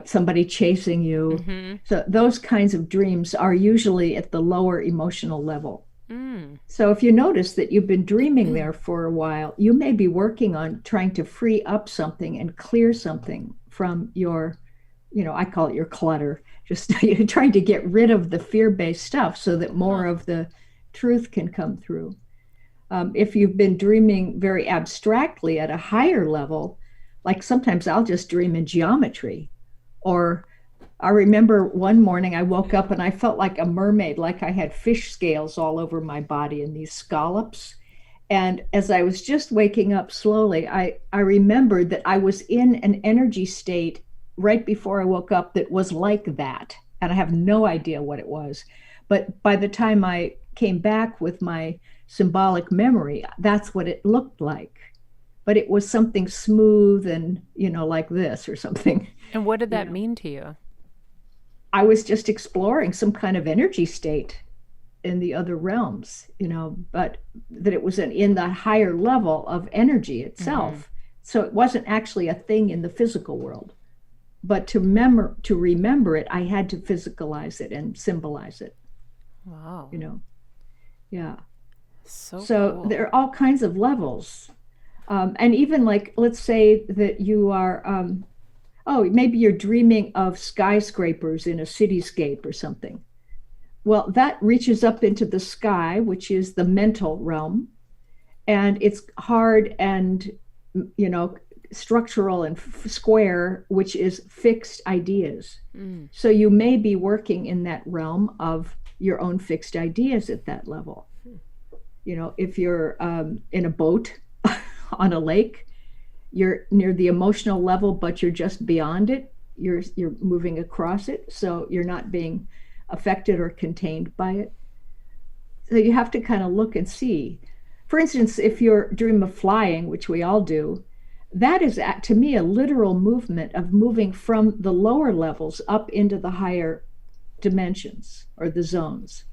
somebody chasing you. Mm-hmm. So those kinds of dreams are usually at the lower emotional level. Mm. So if you notice that you've been dreaming there for a while, you may be working on trying to free up something and clear something from your, I call it your clutter, just trying to get rid of the fear-based stuff so that more of the truth can come through. If you've been dreaming very abstractly at a higher level, like sometimes I'll just dream in geometry. Or I remember one morning I woke up and I felt like a mermaid, like I had fish scales all over my body and these scallops. And as I was just waking up slowly, I remembered that I was in an energy state right before I woke up that was like that. And I have no idea what it was. But by the time I came back with my symbolic memory, that's what it looked like. But it was something smooth and, like this or something. And what did that mean to you? I was just exploring some kind of energy state in the other realms, but that it was in the higher level of energy itself. Mm-hmm. So it wasn't actually a thing in the physical world. But to remember it, I had to physicalize it and symbolize it. Wow. Yeah. So cool. Cool. There are all kinds of levels. And even let's say that you are, maybe you're dreaming of skyscrapers in a cityscape or something. Well, that reaches up into the sky, which is the mental realm. And it's hard and, structural and square, which is fixed ideas. Mm. So you may be working in that realm of your own fixed ideas at that level. If you're in a boat on a lake, you're near the emotional level, but you're just beyond it. You're moving across it, so you're not being affected or contained by it. So you have to kind of look and see. For instance, if you're dream of flying, which we all do, that is, to me, a literal movement of moving from the lower levels up into the higher dimensions or the zones.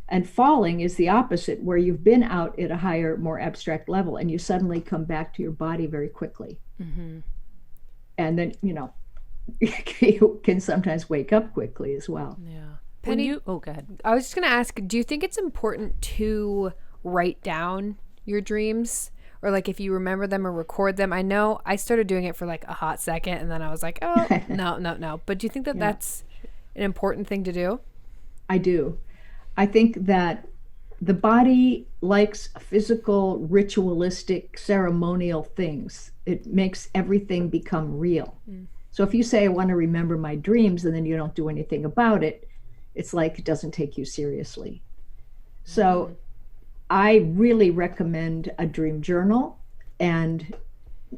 And falling is the opposite, where you've been out at a higher, more abstract level, and you suddenly come back to your body very quickly. And then, you can sometimes wake up quickly as well. Yeah. Penny, Oh, go ahead. I was just going to ask, do you think it's important to write down your dreams? Or like if you remember them or record them? I know I started doing it for like a hot second and then I was like, oh, no. But do you think that that's an important thing to do? I do. I think that the body likes physical, ritualistic, ceremonial things. It makes everything become real. So if you say, I want to remember my dreams, and then you don't do anything about it, it's like it doesn't take you seriously. So I really recommend a dream journal, and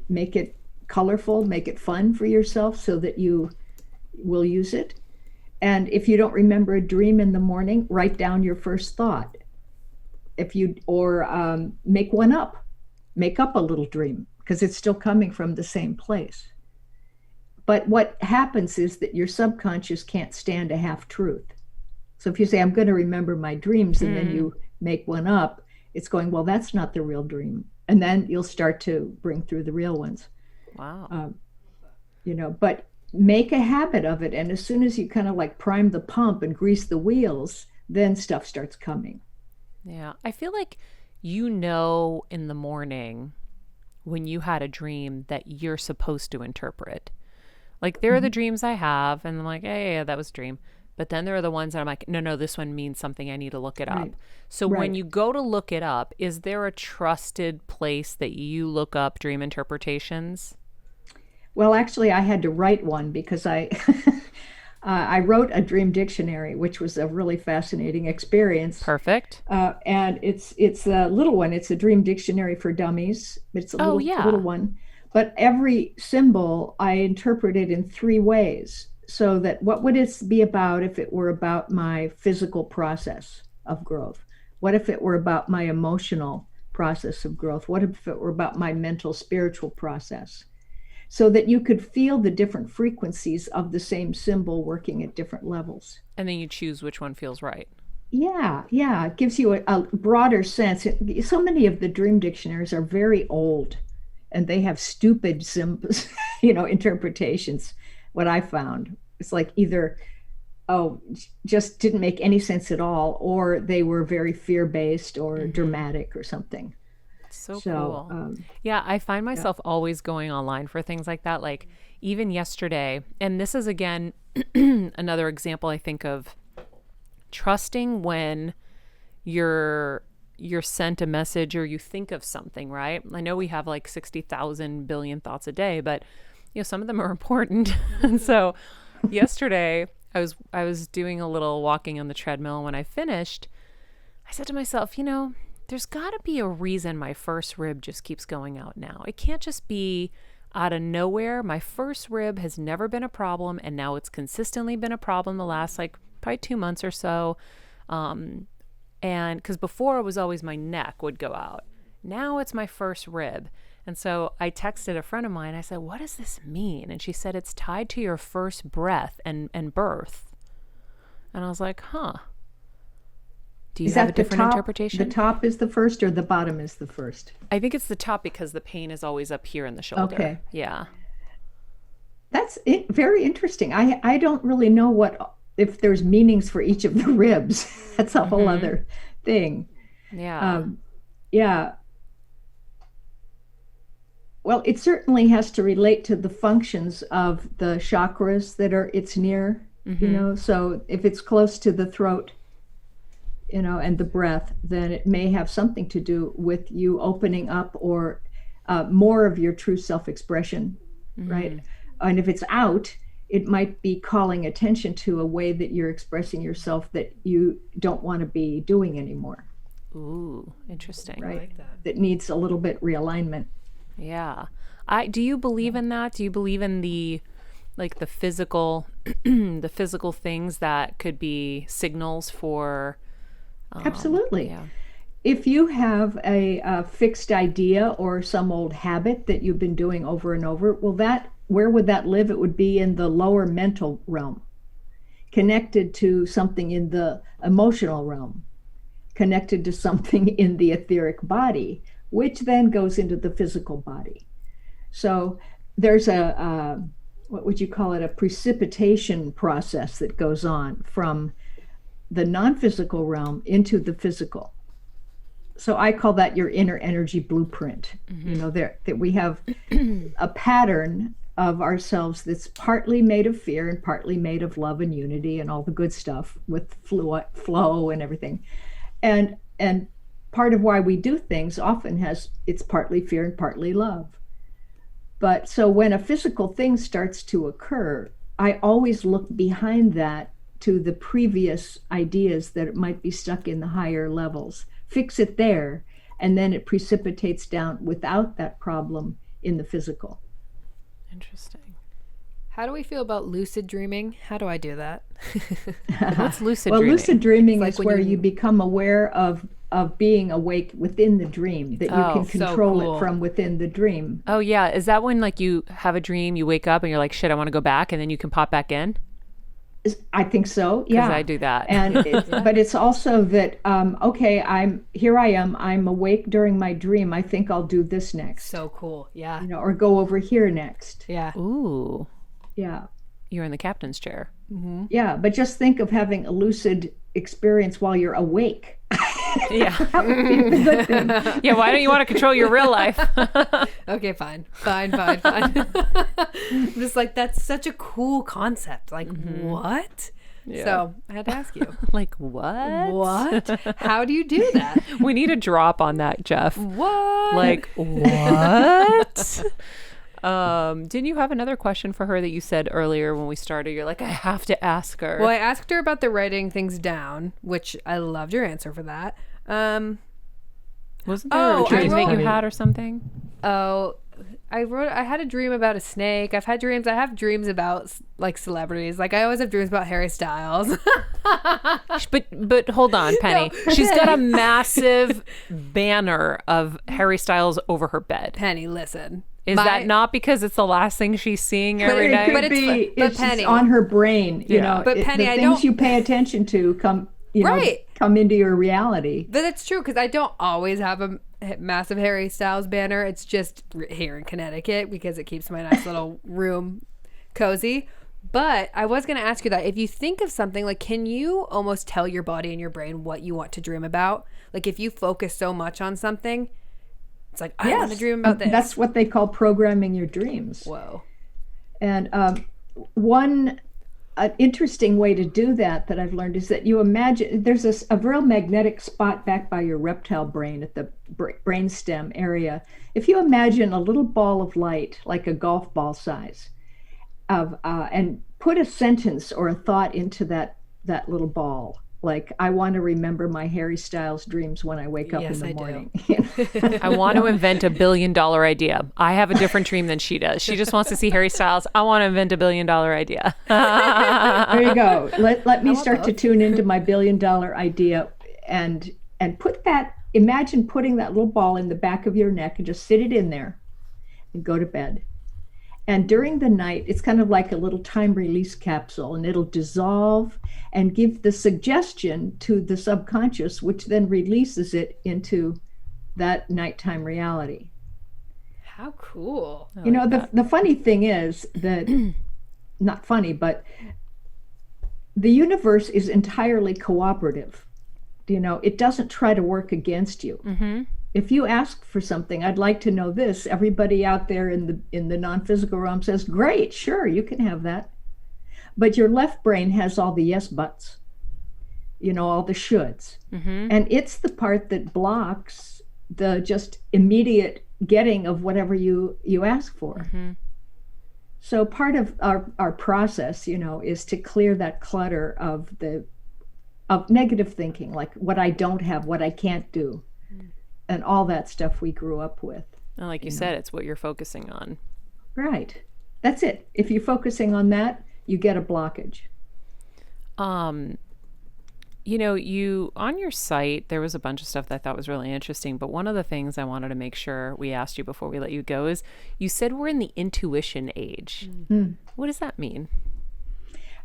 make it colorful, make it fun for yourself so that you will use it. And if you don't remember a dream in the morning, write down your first thought. Make one up, make up a little dream, because it's still coming from the same place. But what happens is that your subconscious can't stand a half truth. So if you say, I'm going to remember my dreams, and then you make one up, it's going, well, that's not the real dream. And then you'll start to bring through the real ones. Wow. But make a habit of it. And as soon as you kind of like prime the pump and grease the wheels, then stuff starts coming. Yeah. I feel like in the morning when you had a dream that you're supposed to interpret. Like there are the dreams I have and I'm like, yeah, that was a dream. But then there are the ones that I'm like, no, this one means something. I need to look it up. So when you go to look it up, is there a trusted place that you look up dream interpretations? Well, actually, I had to write one because I wrote a dream dictionary, which was a really fascinating experience. Perfect. And it's a little one. It's a dream dictionary for dummies. It's a little one. But every symbol I interpreted in 3 ways. So that what would it be about if it were about my physical process of growth? What if it were about my emotional process of growth? What if it were about my mental, spiritual process? So that you could feel the different frequencies of the same symbol working at different levels. And then you choose which one feels right. Yeah. It gives you a broader sense. So many of the dream dictionaries are very old, and they have stupid symbols, interpretations. What I found, it's like either, just didn't make any sense at all, or they were very fear-based or dramatic or something. So cool. Yeah, I find myself always going online for things like that. Like even yesterday, and this is again another example I think of trusting when you're sent a message or you think of something, right? I know we have like 60,000 billion thoughts a day, but some of them are important. And so yesterday I was doing a little walking on the treadmill. When I finished, I said to myself, there's got to be a reason my first rib just keeps going out now. It can't just be out of nowhere. My first rib has never been a problem, and now it's consistently been a problem the last probably 2 months or so. And because before it was always my neck would go out. Now it's my first rib. And so I texted a friend of mine. I said, what does this mean? And she said, it's tied to your first breath and birth. And I was like, huh. Do you have a different interpretation? The top is the first or the bottom is the first? I think it's the top because the pain is always up here in the shoulder. Okay. Yeah. That's very interesting. I don't really know if there's meanings for each of the ribs. That's a whole other thing. Yeah. Yeah. Well, it certainly has to relate to the functions of the chakras that it's near, so if it's close to the throat, and the breath, then it may have something to do with you opening up or more of your true self-expression, right? And if it's out, it might be calling attention to a way that you're expressing yourself that you don't want to be doing anymore. Ooh, interesting. Right? I like that. That needs a little bit realignment. Yeah. Do you believe in that? Do you believe in the physical, the physical things that could be signals for? Absolutely. Yeah. If you have a fixed idea or some old habit that you've been doing over and over, where would that live? It would be in the lower mental realm. connected to something in the emotional realm, connected to something in the etheric body, which then goes into the physical body. So there's what would you call it, a precipitation process that goes on from the non-physical realm into the physical. So I call that your inner energy blueprint. That we have a pattern of ourselves that's partly made of fear and partly made of love and unity and all the good stuff with flow and everything. And part of why we do things often it's partly fear and partly love. But so when a physical thing starts to occur, I always look behind that to the previous ideas that it might be stuck in the higher levels. Fix it there, and then it precipitates down without that problem in the physical. Interesting. How do we feel about lucid dreaming? How do I do that? What's lucid Well, dreaming? lucid dreaming It's is like where when you become aware of being awake within the dream, that you can so control cool. it from within the dream. Oh, yeah. Is that when like you have a dream, you wake up and you're like, shit, I want to go back, and then you can pop back in? I think so. Yeah, I do that. And but it's also that okay, I'm awake during my dream. I think I'll do this next. So cool. Yeah. Or go over here next. Yeah. Ooh, Yeah. you're in the captain's chair. Yeah, but just think of having a lucid experience while you're awake. Yeah. That would be a good thing. Yeah, why don't you want to control your real life? Okay, fine. I'm just like, that's such a cool concept. Like, what? Yeah. So I had to ask you. Like, what? What? How do you do that? We need a drop on that, Jeff. What? Like, what? Didn't you have another question for her that you said earlier when we started? You're like, I have to ask her. Well, I asked her about the writing things down, which I loved your answer for that. Wasn't there Oh, a dream I that you wrote- had or something? Oh, I had a dream about a snake. I have dreams about like celebrities. Like I always have dreams about Harry Styles. But hold on, Penny. She's got a massive banner of Harry Styles over her bed. Penny, listen. Is that not because it's the last thing she's seeing every It day? could But it's- be but it's Penny- on her brain. But Penny, the I things don't- you pay attention to come Right. come into your reality. But it's true because I don't always have a massive Harry Styles banner. It's just here in Connecticut because it keeps my nice little room cozy. But I was going to ask you that if you think of something, like, can you almost tell your body and your brain what you want to dream about? Like if you focus so much on something, it's like, I want to dream about this. That's what they call programming your dreams. Whoa. And an interesting way to do that I've learned is that you imagine there's a real magnetic spot back by your reptile brain at the brainstem area. If you imagine a little ball of light, like a golf ball size, and put a sentence or a thought into that little ball, like, I want to remember my Harry Styles dreams when I wake up Yes, in the I do. morning. I want to invent $1 billion idea. I have a different dream than she does. She just wants to see Harry Styles. I want to invent $1 billion idea. There you go. Let me start to tune into my $1 billion idea and put that, imagine putting that little ball in the back of your neck and just sit it in there and go to bed. And during the night, it's kind of like a little time release capsule, and it'll dissolve and give the suggestion to the subconscious, which then releases it into that nighttime reality. How cool. The funny thing is that, not funny, but the universe is entirely cooperative. It doesn't try to work against you. Mm-hmm. If you ask for something, I'd like to know this, everybody out there in the non-physical realm says, great, sure, you can have that. But your left brain has all the yes buts, all the shoulds. Mm-hmm. And it's the part that blocks the just immediate getting of whatever you ask for. Mm-hmm. So part of our process, is to clear that clutter of negative thinking, like what I don't have, what I can't do. And all that stuff we grew up with. And like you said, it's what you're focusing on. Right. That's it. If you're focusing on that, you get a blockage. You on your site, there was a bunch of stuff that I thought was really interesting. But one of the things I wanted to make sure we asked you before we let you go is you said we're in the intuition age. Mm. What does that mean?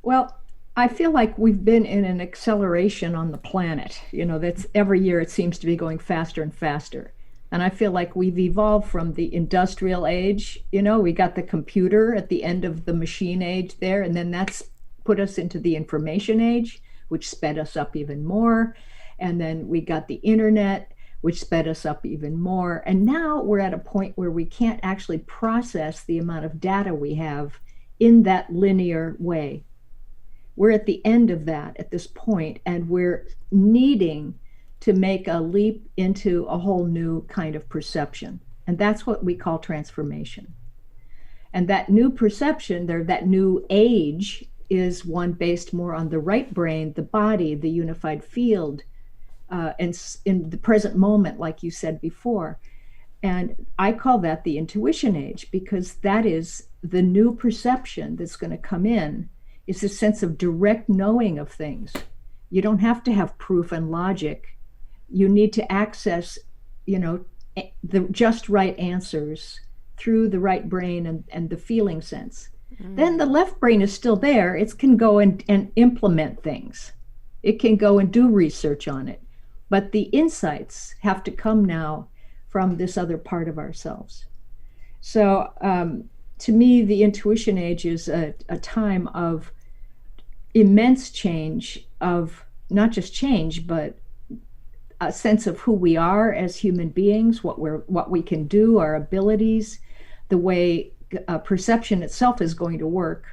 Well, I feel like we've been in an acceleration on the planet. That's every year it seems to be going faster and faster. And I feel like we've evolved from the industrial age. We got the computer at the end of the machine age there, and then that's put us into the information age, which sped us up even more. And then we got the internet, which sped us up even more. And now we're at a point where we can't actually process the amount of data we have in that linear way. We're at the end of that at this point, and we're needing to make a leap into a whole new kind of perception. And that's what we call transformation. And that new perception, that new age, is one based more on the right brain, the body, the unified field, and in the present moment, like you said before. And I call that the intuition age, because that is the new perception that's going to come in, is a sense of direct knowing of things. You don't have to have proof and logic. You need to access, the just right answers through the right brain and the feeling sense. Then the left brain is still there. It can go and implement things. It can go and do research on it. But the insights have to come now from this other part of ourselves. So to me, the intuition age is a time of immense change, of not just change, but a sense of who we are as human beings, what we can do, our abilities, the way perception itself is going to work,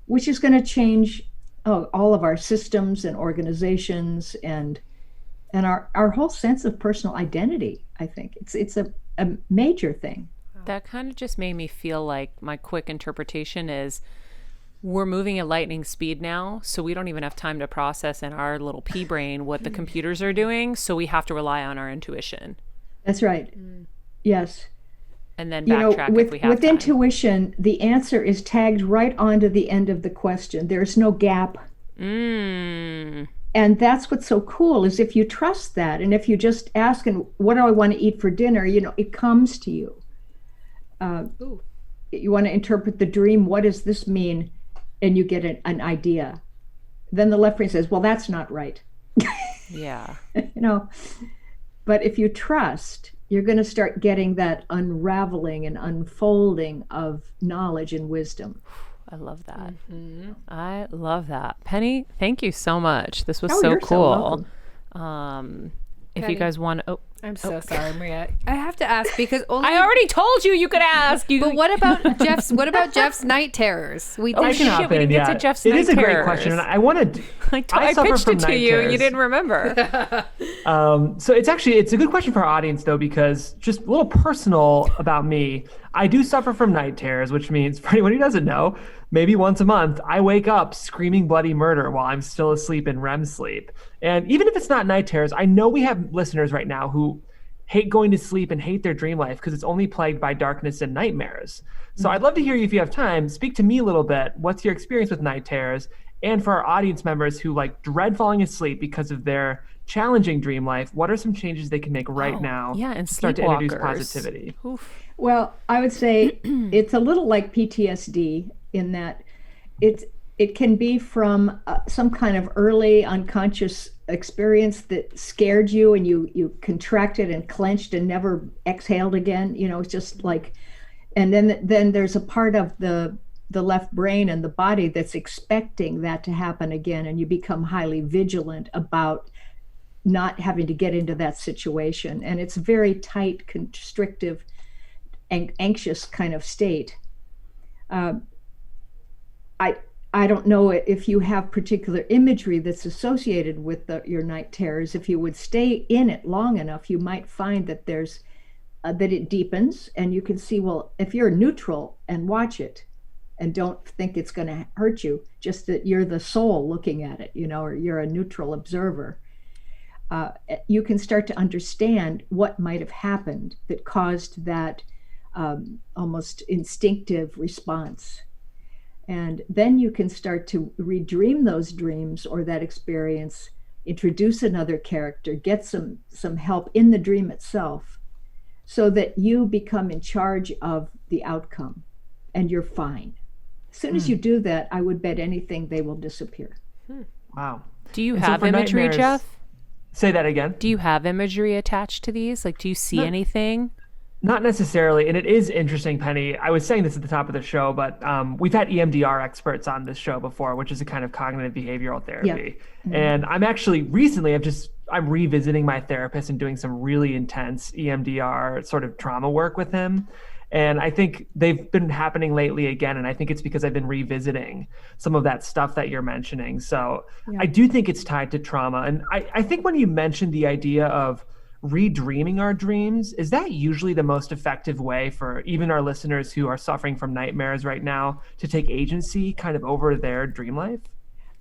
which is going to change all of our systems and organizations and our whole sense of personal identity. I think it's a major thing. That kind of just made me feel like my quick interpretation is we're moving at lightning speed now, so we don't even have time to process in our little pea brain what the computers are doing, so we have to rely on our intuition. That's right. Yes. And then backtrack if we have with time. intuition, the answer is tagged right onto the end of the question. There's no gap. Mm. And that's what's so cool, is if you trust that, and if you just ask, and what do I want to eat for dinner, it comes to you. You want to interpret the dream, what does this mean? And you get an idea. Then the left brain says, well, that's not right. Yeah. But if you trust, you're going to start getting that unraveling and unfolding of knowledge and wisdom. I love that. Mm-hmm. I love that. Penny, thank you so much. This was you're cool. So if Penny, you guys want I'm so sorry, Maria. I have to ask because only I already told you could ask. But what about Jeff's night terrors? Oh, shit, we didn't get to Jeff's night terrors. It is a great question, and I want to. I pitched it to you. Terrors. You didn't remember. So it's a good question for our audience, though, because just a little personal about me. I do suffer from night terrors, which means, for anyone who doesn't know, maybe once a month, I wake up screaming bloody murder while I'm still asleep in REM sleep. And even if it's not night terrors, I know we have listeners right now who hate going to sleep and hate their dream life because it's only plagued by darkness and nightmares. So I'd love to hear you, if you have time, speak to me a little bit. What's your experience with night terrors? And for our audience members who dread falling asleep because of their challenging dream life, what are some changes they can make right now and to start to introduce sleepwalkers. positivity? Oof. Well, I would say it's a little like PTSD in that it can be from some kind of early unconscious experience that scared you and you contracted and clenched and never exhaled again. It's just like, and then there's a part of the left brain and the body that's expecting that to happen again, and you become highly vigilant about not having to get into that situation. And it's very tight, constrictive, and anxious kind of state. I don't know if you have particular imagery that's associated with your night terrors. If you would stay in it long enough, you might find that that it deepens, and you can see, well, if you're neutral and watch it and don't think it's going to hurt you, just that you're the soul looking at it, or you're a neutral observer, you can start to understand what might have happened that caused that almost instinctive response. And then you can start to redream those dreams or that experience, introduce another character, get some help in the dream itself, so that you become in charge of the outcome and you're fine. As soon as you do that, I would bet anything they will disappear. Wow. Do you And so have for imagery, nightmares- Jeff? Say that again. Do you have imagery attached to these? Like, do you see No. anything? Not necessarily, and it is interesting, Penny. I was saying this at the top of the show, but we've had EMDR experts on this show before, which is a kind of cognitive behavioral therapy. And I'm actually recently, I'm revisiting my therapist and doing some really intense EMDR sort of trauma work with him. And I think they've been happening lately again, and I think it's because I've been revisiting some of that stuff that you're mentioning. So I do think it's tied to trauma. And I think when you mentioned the idea of redreaming our dreams, is that usually the most effective way for even our listeners who are suffering from nightmares right now to take agency kind of over their dream life?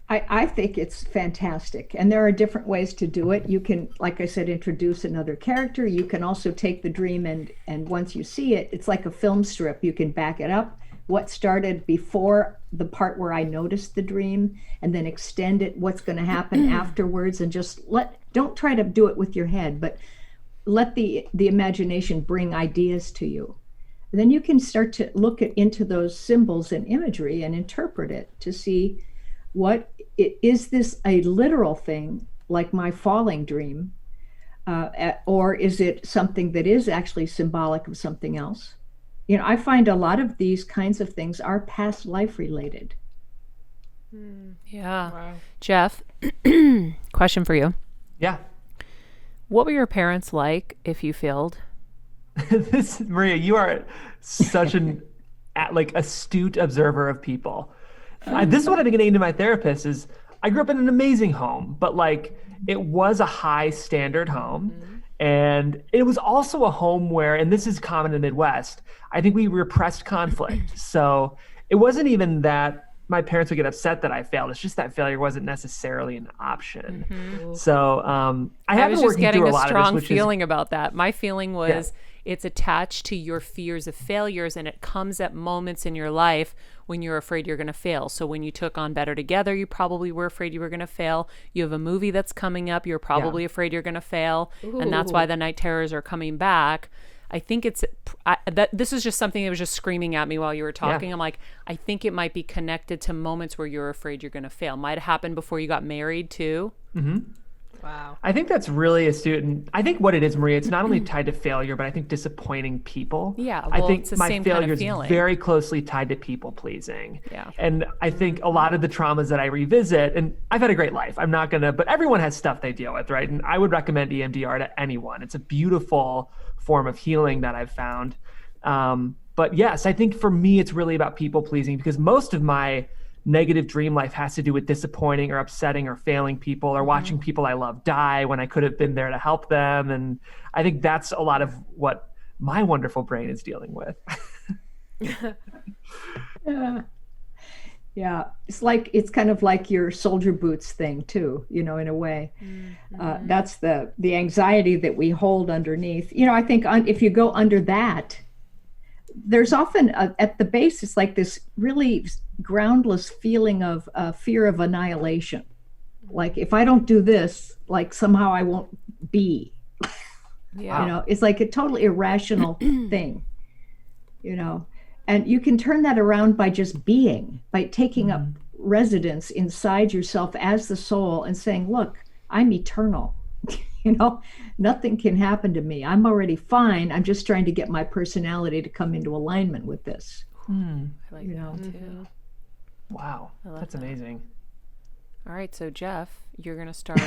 I think it's fantastic. And there are different ways to do it. You can, like I said, introduce another character. You can also take the dream and once you see it, it's like a film strip. You can back it up. What started before the part where I noticed the dream, and then extend it, what's going to happen afterwards, and just don't try to do it with your head, but let the imagination bring ideas to you. And then you can start to look into those symbols and imagery and interpret it to see is this a literal thing like my falling dream, or is it something that is actually symbolic of something else? I find a lot of these kinds of things are past life related. Yeah. Wow. Jeff, question for you. Yeah. What were your parents like if you failed? Maria, you are such an astute observer of people. This is what I've been getting into my therapist is I grew up in an amazing home, but it was a high standard home. And it was also a home where, and this is common in the Midwest, I think we repressed conflict. So it wasn't even that my parents would get upset that I failed. It's just that failure wasn't necessarily an option. So I have was been just working getting through a a lot strong of this, which feeling about that. My feeling was it's attached to your fears of failures, and it comes at moments in your life when you're afraid you're going to fail. So when you took on Better Together, you probably were afraid you were going to fail. You have a movie that's coming up, you're probably afraid you're going to fail. And that's why the night terrors are coming back. I think this is just something that was just screaming at me while you were talking. I'm like, I think it might be connected to moments where you're afraid you're going to fail. Might have happened before you got married too. Wow. I think that's really astute. And I think what it is, Maria, it's not only tied to failure, but I think disappointing people. Yeah, I well, think it's the my same kind of failure is feeling. very closely tied to people pleasing. Yeah. And I think a lot of the traumas that I revisit, and I've had a great life. I'm not going to, but everyone has stuff they deal with, right? And I would recommend EMDR to anyone. It's a beautiful form of healing that I've found. But yes, I think for me, it's really about people pleasing because most of my negative dream life has to do with disappointing or upsetting or failing people or watching people I love die when I could have been there to help them. And I think that's a lot of what my wonderful brain is dealing with. Yeah. It's kind of like your soldier boots thing too, in a way. That's the anxiety that we hold underneath. I think if you go under that, there's often at the base, it's like this really groundless feeling of fear of annihilation. Like if I don't do this, like somehow I won't be. Yeah. It's like a totally irrational thing. And you can turn that around by just being, by taking up residence inside yourself as the soul and saying, look, I'm eternal. Nothing can happen to me. I'm already fine. I'm just trying to get my personality to come into alignment with this. I like that too. Wow. That's amazing. All right, so Jeff, you're going to start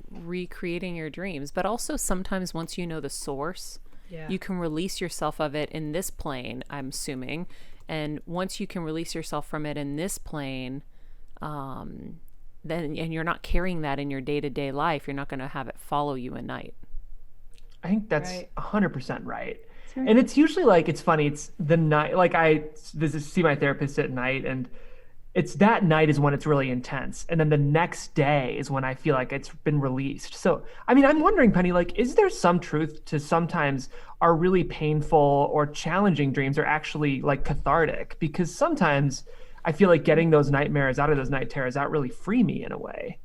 recreating your dreams, but also sometimes once you know the source, you can release yourself of it in this plane, I'm assuming. And once you can release yourself from it in this plane, then and you're not carrying that in your day-to-day life, you're not going to have it follow you at night. I think that's 100% right. And it's usually it's funny. It's the night, I see my therapist at night, and it's that night is when it's really intense. And then the next day is when I feel like it's been released. So, I mean, I'm wondering, Penny, is there some truth to sometimes our really painful or challenging dreams are actually cathartic? Because sometimes I feel like getting those nightmares out of those night terrors out really free me in a way.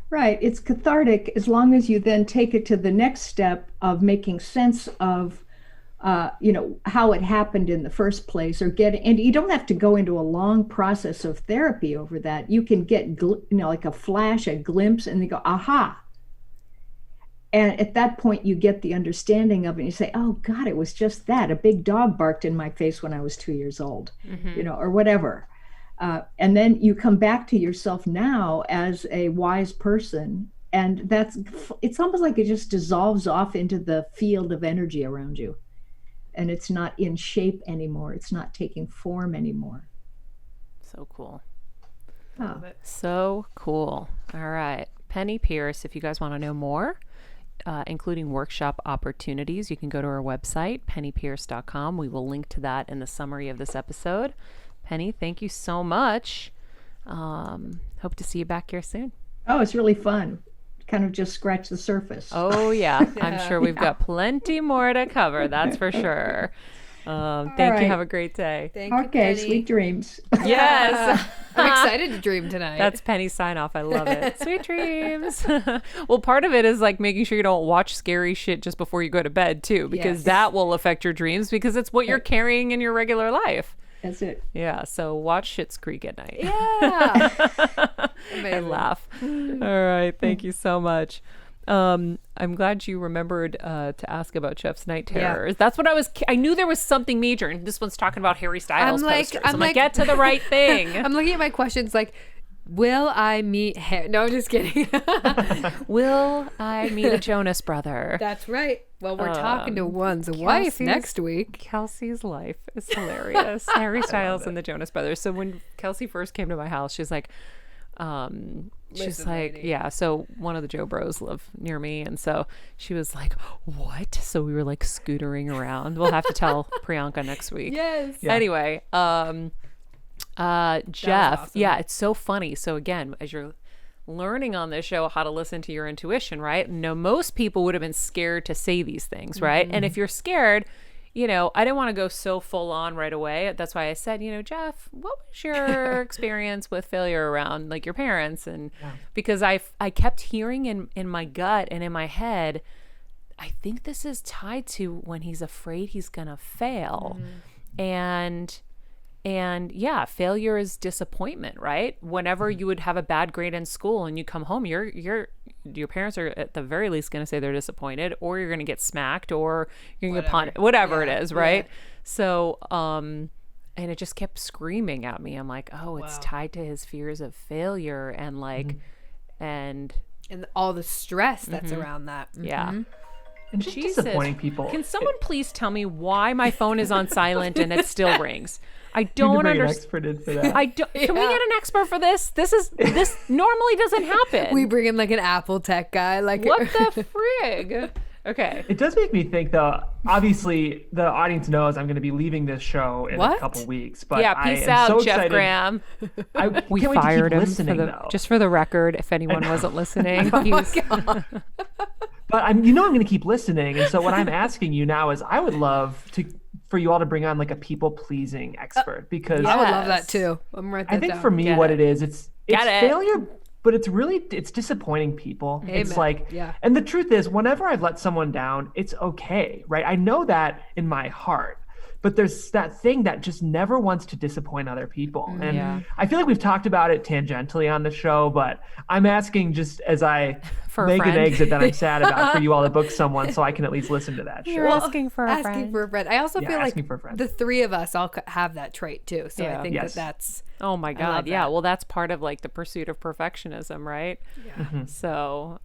Right. It's cathartic as long as you then take it to the next step of making sense of how it happened in the first place, or and you don't have to go into a long process of therapy over that. You can get, like a flash, a glimpse, and they go, aha. And at that point, you get the understanding of it. And you say, oh, God, it was just that. A big dog barked in my face when I was 2 years old, or whatever. And then you come back to yourself now as a wise person. And it's almost like it just dissolves off into the field of energy around you. And it's not in shape anymore. It's not taking form anymore. So cool. Oh. So cool. All right. Penney Peirce, if you guys want to know more, including workshop opportunities, you can go to our website, pennypeirce.com. We will link to that in the summary of this episode. Penny, thank you so much. Hope to see you back here soon. Oh, it's really fun. Kind of just scratch the surface. Oh, yeah. I'm sure we've got plenty more to cover. That's for sure. Thank you. Have a great day. Thank you, Okay, Penny. sweet dreams. Yes. I'm excited to dream tonight. That's Penny's sign off. I love it. Sweet dreams. Well, part of it is like making sure you don't watch scary shit just before you go to bed too, because Yes. that will affect your dreams because it's what you're carrying in your regular life. That's it. Yeah. So watch Schitt's Creek at night. Yeah. And Amazing. laugh. All right. Thank you so much. I'm glad you remembered to ask about Chef's Night Terrors. That's what I knew there was something major, and this one's talking about Harry Styles posters. I'm like, get to the right thing. I'm looking at my questions like, will I meet Harry? No, just kidding. Will I meet a Jonas brother? That's right. Well, we're talking to one's wife Kelsey's- next week. Kelsey's life is hilarious. Harry Styles and the Jonas Brothers. So when Kelsey first came to my house, she's like, Listen, lady. yeah, so one of the Joe Bros live near me, and so she was like, what? So we were like scootering around. We'll have to tell Priyanka next week. Yes. Yeah. Anyway, Jeff, awesome. yeah, it's so funny. So again, as you're learning on this show how to listen to your intuition, right? No, most people would have been scared to say these things, right? And if you're scared, I didn't want to go so full on right away. That's why I said, Jeff, what was your experience with failure around like your parents? And because I kept hearing in my gut and in my head, I think this is tied to when he's afraid he's gonna fail. And yeah, failure is disappointment, right? Whenever you would have a bad grade in school and you come home, your parents are at the very least going to say they're disappointed, or you're going to get smacked, or you're going to get punished, whatever it is, right? Yeah. So, and it just kept screaming at me. I'm like, oh, it's tied to his fears of failure and like, and all the stress that's around that. yeah. And just Jesus. disappointing people. Can someone please tell me why my phone is on silent and it still rings? I You need to don't bring an understand. expert in for that. I don't. Can we get an expert for this? This normally doesn't happen. We bring in like an Apple tech guy. Like What the frig? Okay. It does make me think, though. Obviously, the audience knows I'm going to be leaving this show in What? a couple weeks. But Yeah. I Peace am out, so Jeff excited. Graham. I We can't wait to fired keep him listening, for though. just for the record. If anyone wasn't listening, he was. But I'm going to keep listening. And so what I'm asking you now is, I would love for you all to bring on like a people pleasing expert, because I would love Yes. that too. I'm right. I think down. for me, Get what it. it is, it's Get it. failure, but it's disappointing people. It's Amen. like, Yeah. and the truth is, whenever I've let someone down, it's okay, right? I know that in my heart, but there's that thing that just never wants to disappoint other people. And Yeah. I feel like we've talked about it tangentially on the show, but I'm asking just as I For a make an friend. exit that I'm sad about, for you all to book someone so I can at least listen to that You're show. asking for a friend. Asking for a friend. I also Yeah, feel like asking for a friend. the three of us all have that trait too. So Yeah. I think Yes. that's Oh my love God. Yeah. that. Well, that's part of like the pursuit of perfectionism, right? Mm-hmm. So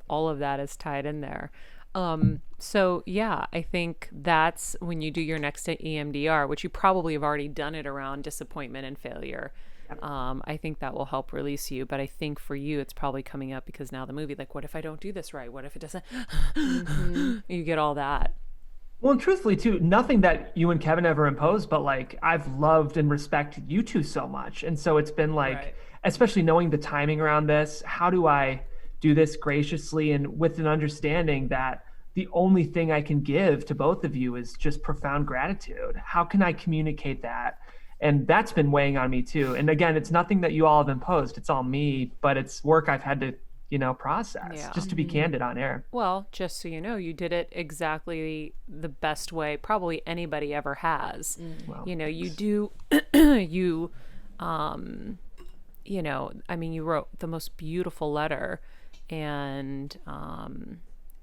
all of that is tied in there. So yeah, I think that's when you do your next EMDR, which you probably have already done it around disappointment and failure. I think that will help release you. But I think for you, it's probably coming up because now the movie, like, what if I don't do this right? What if it doesn't? You get all that. Well, and truthfully, too, nothing that you and Kevin ever imposed, but like I've loved and respected you two so much. And so it's been like, Right. especially knowing the timing around this, how do I do this graciously and with an understanding that the only thing I can give to both of you is just profound gratitude? How can I communicate that? And that's been weighing on me too. And again, it's nothing that you all have imposed. It's all me, but it's work I've had to process, Yeah. just to be candid on air. Well, just so you know, you did it exactly the best way probably anybody ever has. Well, You thanks. do, you, I mean, you wrote the most beautiful letter, and,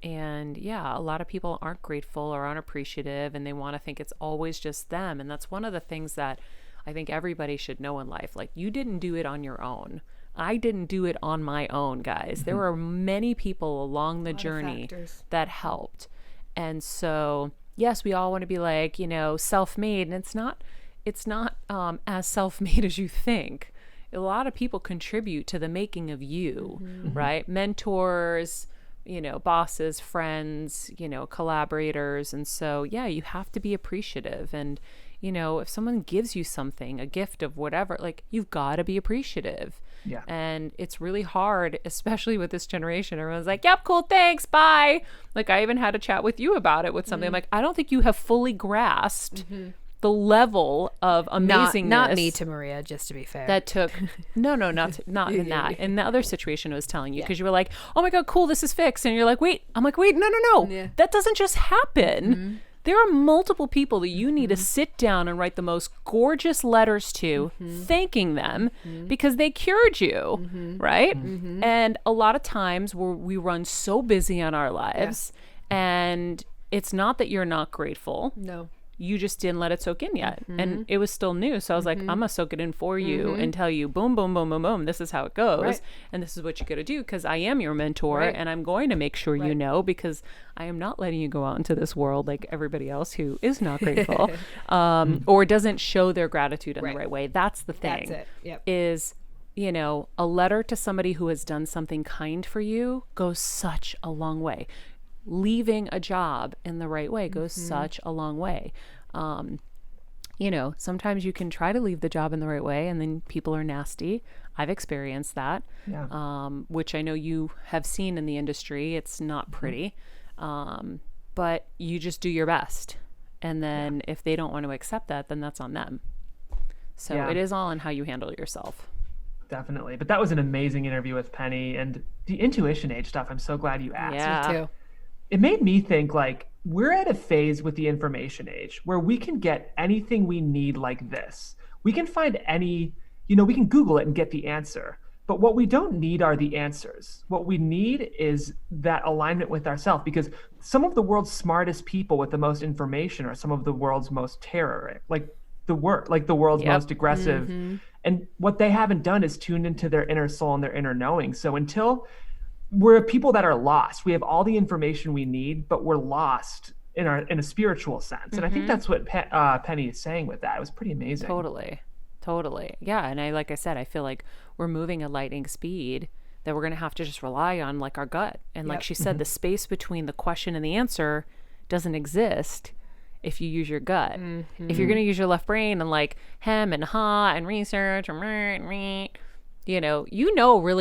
yeah, a lot of people aren't grateful or aren't appreciative, and they want to think it's always just them. And that's one of the things that I think everybody should know in life. Like, you didn't do it on your own. I didn't do it on my own, guys. There were many people along the journey that helped. And so, yes, we all want to be like, self-made, and it's not as self-made as you think. A lot of people contribute to the making of you, right? Mentors, bosses, friends, collaborators. And so, yeah, you have to be appreciative. And, if someone gives you something, a gift of whatever, like, you've got to be appreciative. Yeah. And it's really hard, especially with this generation. Everyone's like, yep, cool, thanks, bye. Like, I even had a chat with you about it with something. I'm like, I don't think you have fully grasped the level of amazingness. Not me to Maria, just to be fair. That took not in that. In the other situation I was telling you, because you were like, oh my God, cool, this is fixed. And you're like, wait. I'm like, wait, no. Yeah. That doesn't just happen. There are multiple people that you need to sit down and write the most gorgeous letters to, thanking them because they cured you, right? And a lot of times we run so busy on our lives, and it's not that you're not grateful. No. You just didn't let it soak in yet. And it was still new. So I was like, I'm going to soak it in for you and tell you, boom, boom, boom, boom, boom. This is how it goes. Right. And this is what you got to do, because I am your mentor, Right. and I'm going to make sure you know, because I am not letting you go out into this world like everybody else who is not grateful or doesn't show their gratitude in the right way. That's the thing. That's it. Yep. Is, a letter to somebody who has done something kind for you goes such a long way. Leaving a job in the right way goes such a long way. Sometimes you can try to leave the job in the right way and then people are nasty. I've experienced that, which I know you have seen in the industry. It's not pretty, but you just do your best. And then if they don't want to accept that, then that's on them. So it is all in how you handle yourself. Definitely. But that was an amazing interview with Penny, and the intuition age stuff, I'm so glad you asked. Yeah. Me too. It made me think, like, we're at a phase with the information age where we can get anything we need like this. We can find we can Google it and get the answer. But what we don't need are the answers. What we need is that alignment with ourselves, because some of the world's smartest people with the most information are some of the world's most terror, like the world's most aggressive. And what they haven't done is tuned into their inner soul and their inner knowing. So until we're people that are lost, we have all the information we need, but we're lost in a spiritual sense. And I think that's what Penny is saying with that. It was pretty amazing. Totally. Yeah. And like I said, I feel like we're moving at lightning speed, that we're going to have to just rely on, like, our gut. And like she said, the space between the question and the answer doesn't exist if you use your gut. If you're going to use your left brain and like hem and ha and research and really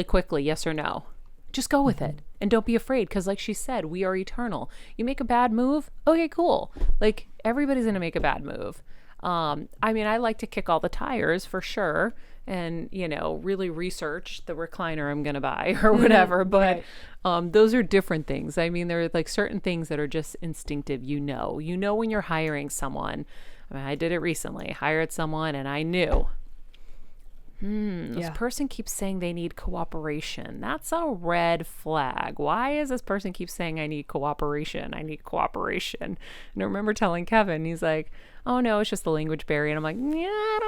quickly, yes or no. Just go with it and don't be afraid, because like she said, we are eternal. You make a bad move, okay, cool. Like, everybody's going to make a bad move. I mean, I like to kick all the tires for sure and, really research the recliner I'm going to buy or whatever. But those are different things. I mean, there are like certain things that are just instinctive. When you're hiring someone. I mean, I did it recently. Hired someone and I knew. This person keeps saying they need cooperation. That's a red flag. Why is this person keep saying I need cooperation? I need cooperation. And I remember telling Kevin, he's like, oh no, it's just the language barrier. And I'm like, yeah, I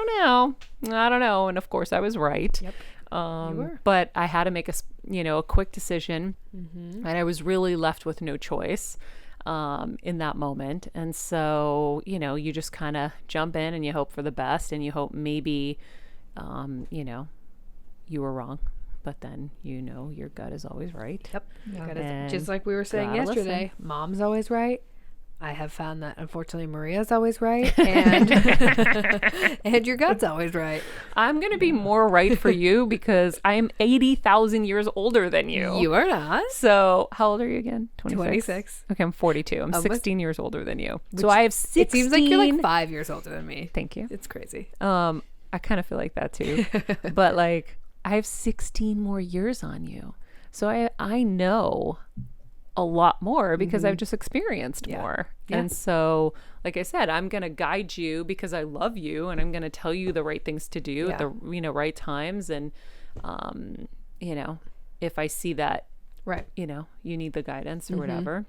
don't know. And of course I was right. Yep. You were. But I had to make a quick decision, and I was really left with no choice in that moment. And so, you just kind of jump in and you hope for the best, and you hope maybe you were wrong, but then your gut is always right. Yep. And Just like we were saying gotta yesterday, mom's always right. I have found that unfortunately Maria's always right, and and your gut's always right. I'm gonna be more right for you because I'm 80,000 years older than you. You are not. So how old are you again? 26. Okay, I'm 42. I'm Almost. 16 years older than you. So I have 16. It seems like you're like 5 years older than me. Thank you. It's crazy. I kind of feel like that too. But like, I have 16 more years on you. So I know a lot more because I've just experienced more. Yeah. And so, like I said, I'm going to guide you because I love you, and I'm going to tell you the right things to do at the right times. And if I see that Right. you need the guidance or whatever,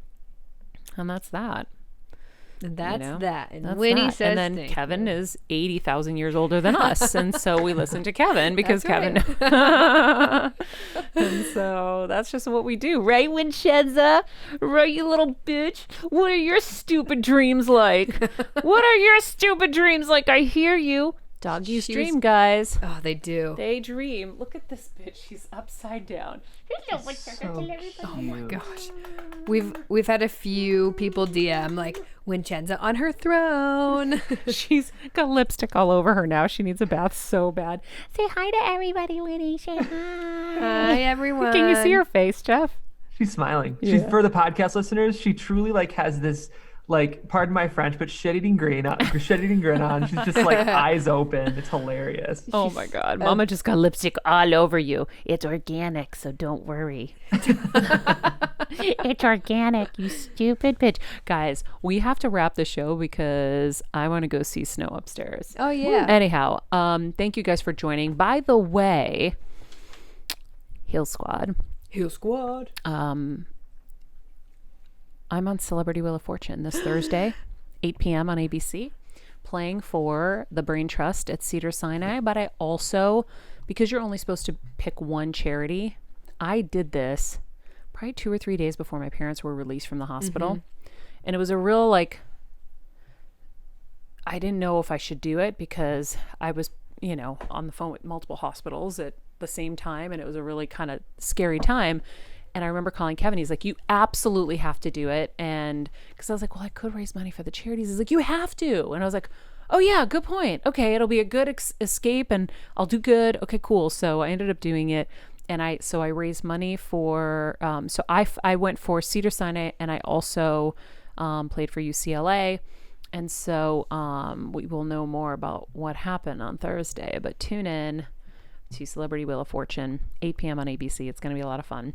and that's that. And that's that. And That's Winnie that. says, and then thank Kevin you. is 80,000 years older than us, and so we listen to Kevin because That's Kevin. And so that's just what we do, right, Wincheza? Right, you little bitch. What are your stupid dreams like? What are your stupid dreams like? I hear you. Doggies She dream, was- guys. Oh, they do. They dream. Look at this bitch. She's upside down. Oh my gosh. We've had a few people DM like Wincenza on her throne. She's got lipstick all over her now. She needs a bath so bad. Say hi to everybody, Winnie. Say hi. Hi everyone. Can you see her face, Jeff? She's smiling. She's, for the podcast listeners, she truly like has this, like, pardon my French, but shit-eating grin on. She's just like eyes open. It's hilarious. Oh my God. Mama just got lipstick all over you. It's organic, so don't worry. It's organic, you stupid bitch. Guys, we have to wrap the show because I want to go see Snow upstairs. Oh yeah. Anyhow, thank you guys for joining. By the way, Heel Squad. Heel Squad. I'm on Celebrity Wheel of Fortune this Thursday, 8 p.m. on ABC, playing for the Brain Trust at Cedar Sinai. But I also, because you're only supposed to pick one charity, I did this probably 2 or 3 days before my parents were released from the hospital. And it was a real, like, I didn't know if I should do it because I was, on the phone with multiple hospitals at the same time. And it was a really kind of scary time. And I remember calling Kevin. He's like, you absolutely have to do it. And because I was like, well, I could raise money for the charities. He's like, you have to. And I was like, oh, yeah, good point. Okay, it'll be a good escape and I'll do good. Okay, cool. So I ended up doing it. And I raised money for, so I went for Cedar Sinai, and I also played for UCLA. And so we will know more about what happened on Thursday. But tune in to Celebrity Wheel of Fortune, 8 p.m. on ABC. It's going to be a lot of fun.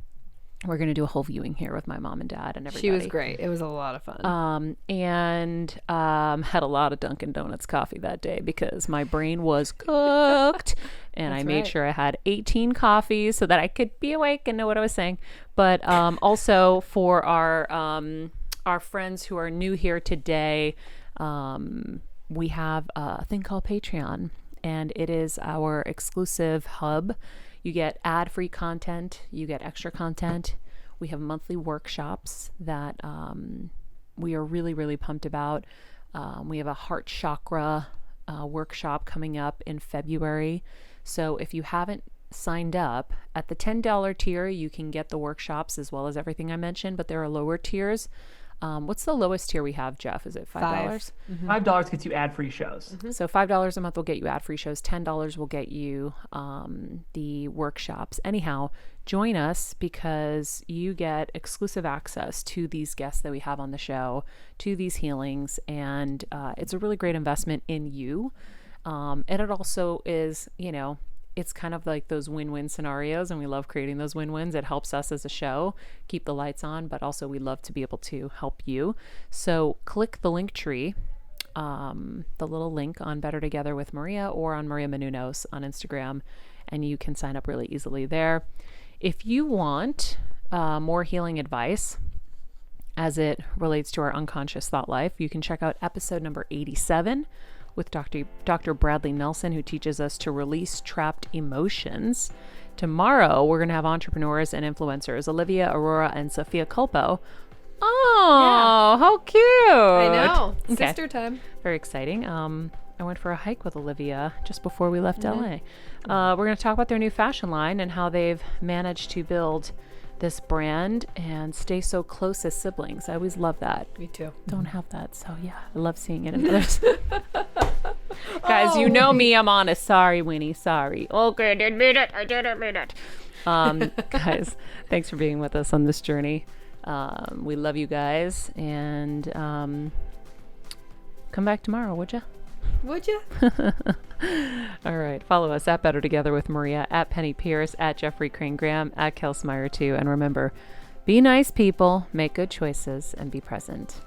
We're going to do a whole viewing here with my mom and dad and everybody. She was great. It was a lot of fun. And had a lot of Dunkin' Donuts coffee that day because my brain was cooked. And I made sure I had 18 coffees so that I could be awake and know what I was saying. But also for our friends who are new here today, we have a thing called Patreon. And it is our exclusive hub. You get ad-free content. You get extra content. We have monthly workshops that we are really, really pumped about. We have a heart chakra workshop coming up in February. So if you haven't signed up, at the $10 tier, you can get the workshops as well as everything I mentioned, but there are lower tiers. What's the lowest tier we have, Jeff? Is it $5? $5 gets you ad-free shows. So $5 a month will get you ad-free shows. $10 will get you the workshops. Anyhow, join us because you get exclusive access to these guests that we have on the show, to these healings, and it's a really great investment in you. And it also is, it's kind of like those win-win scenarios, and we love creating those win-wins. It helps us as a show keep the lights on, but also we love to be able to help you. So click the link tree, the little link on Better Together with Maria or on Maria Menounos on Instagram, and you can sign up really easily there. If you want more healing advice as it relates to our unconscious thought life, you can check out episode number 87 with Dr. Bradley Nelson, who teaches us to release trapped emotions. Tomorrow, we're going to have entrepreneurs and influencers, Olivia Aurora and Sophia Culpo. Oh, how cute. I know. Okay. Sister time. Very exciting. I went for a hike with Olivia just before we left LA. We're going to talk about their new fashion line and how they've managed to build this brand and stay so close as siblings. I always love that. Me too. Don't have that, so yeah, I love seeing it in others. Guys, you know me, I'm honest. Sorry, Winnie, sorry. Okay, I didn't mean it. Guys, thanks for being with us on this journey. We love you guys, and come back tomorrow, would ya? Would you? All right. Follow us at Better Together with Maria, at Penney Peirce, at Jeffrey Crane Graham, at Kelsmeyer too. And remember, be nice people, make good choices, and be present.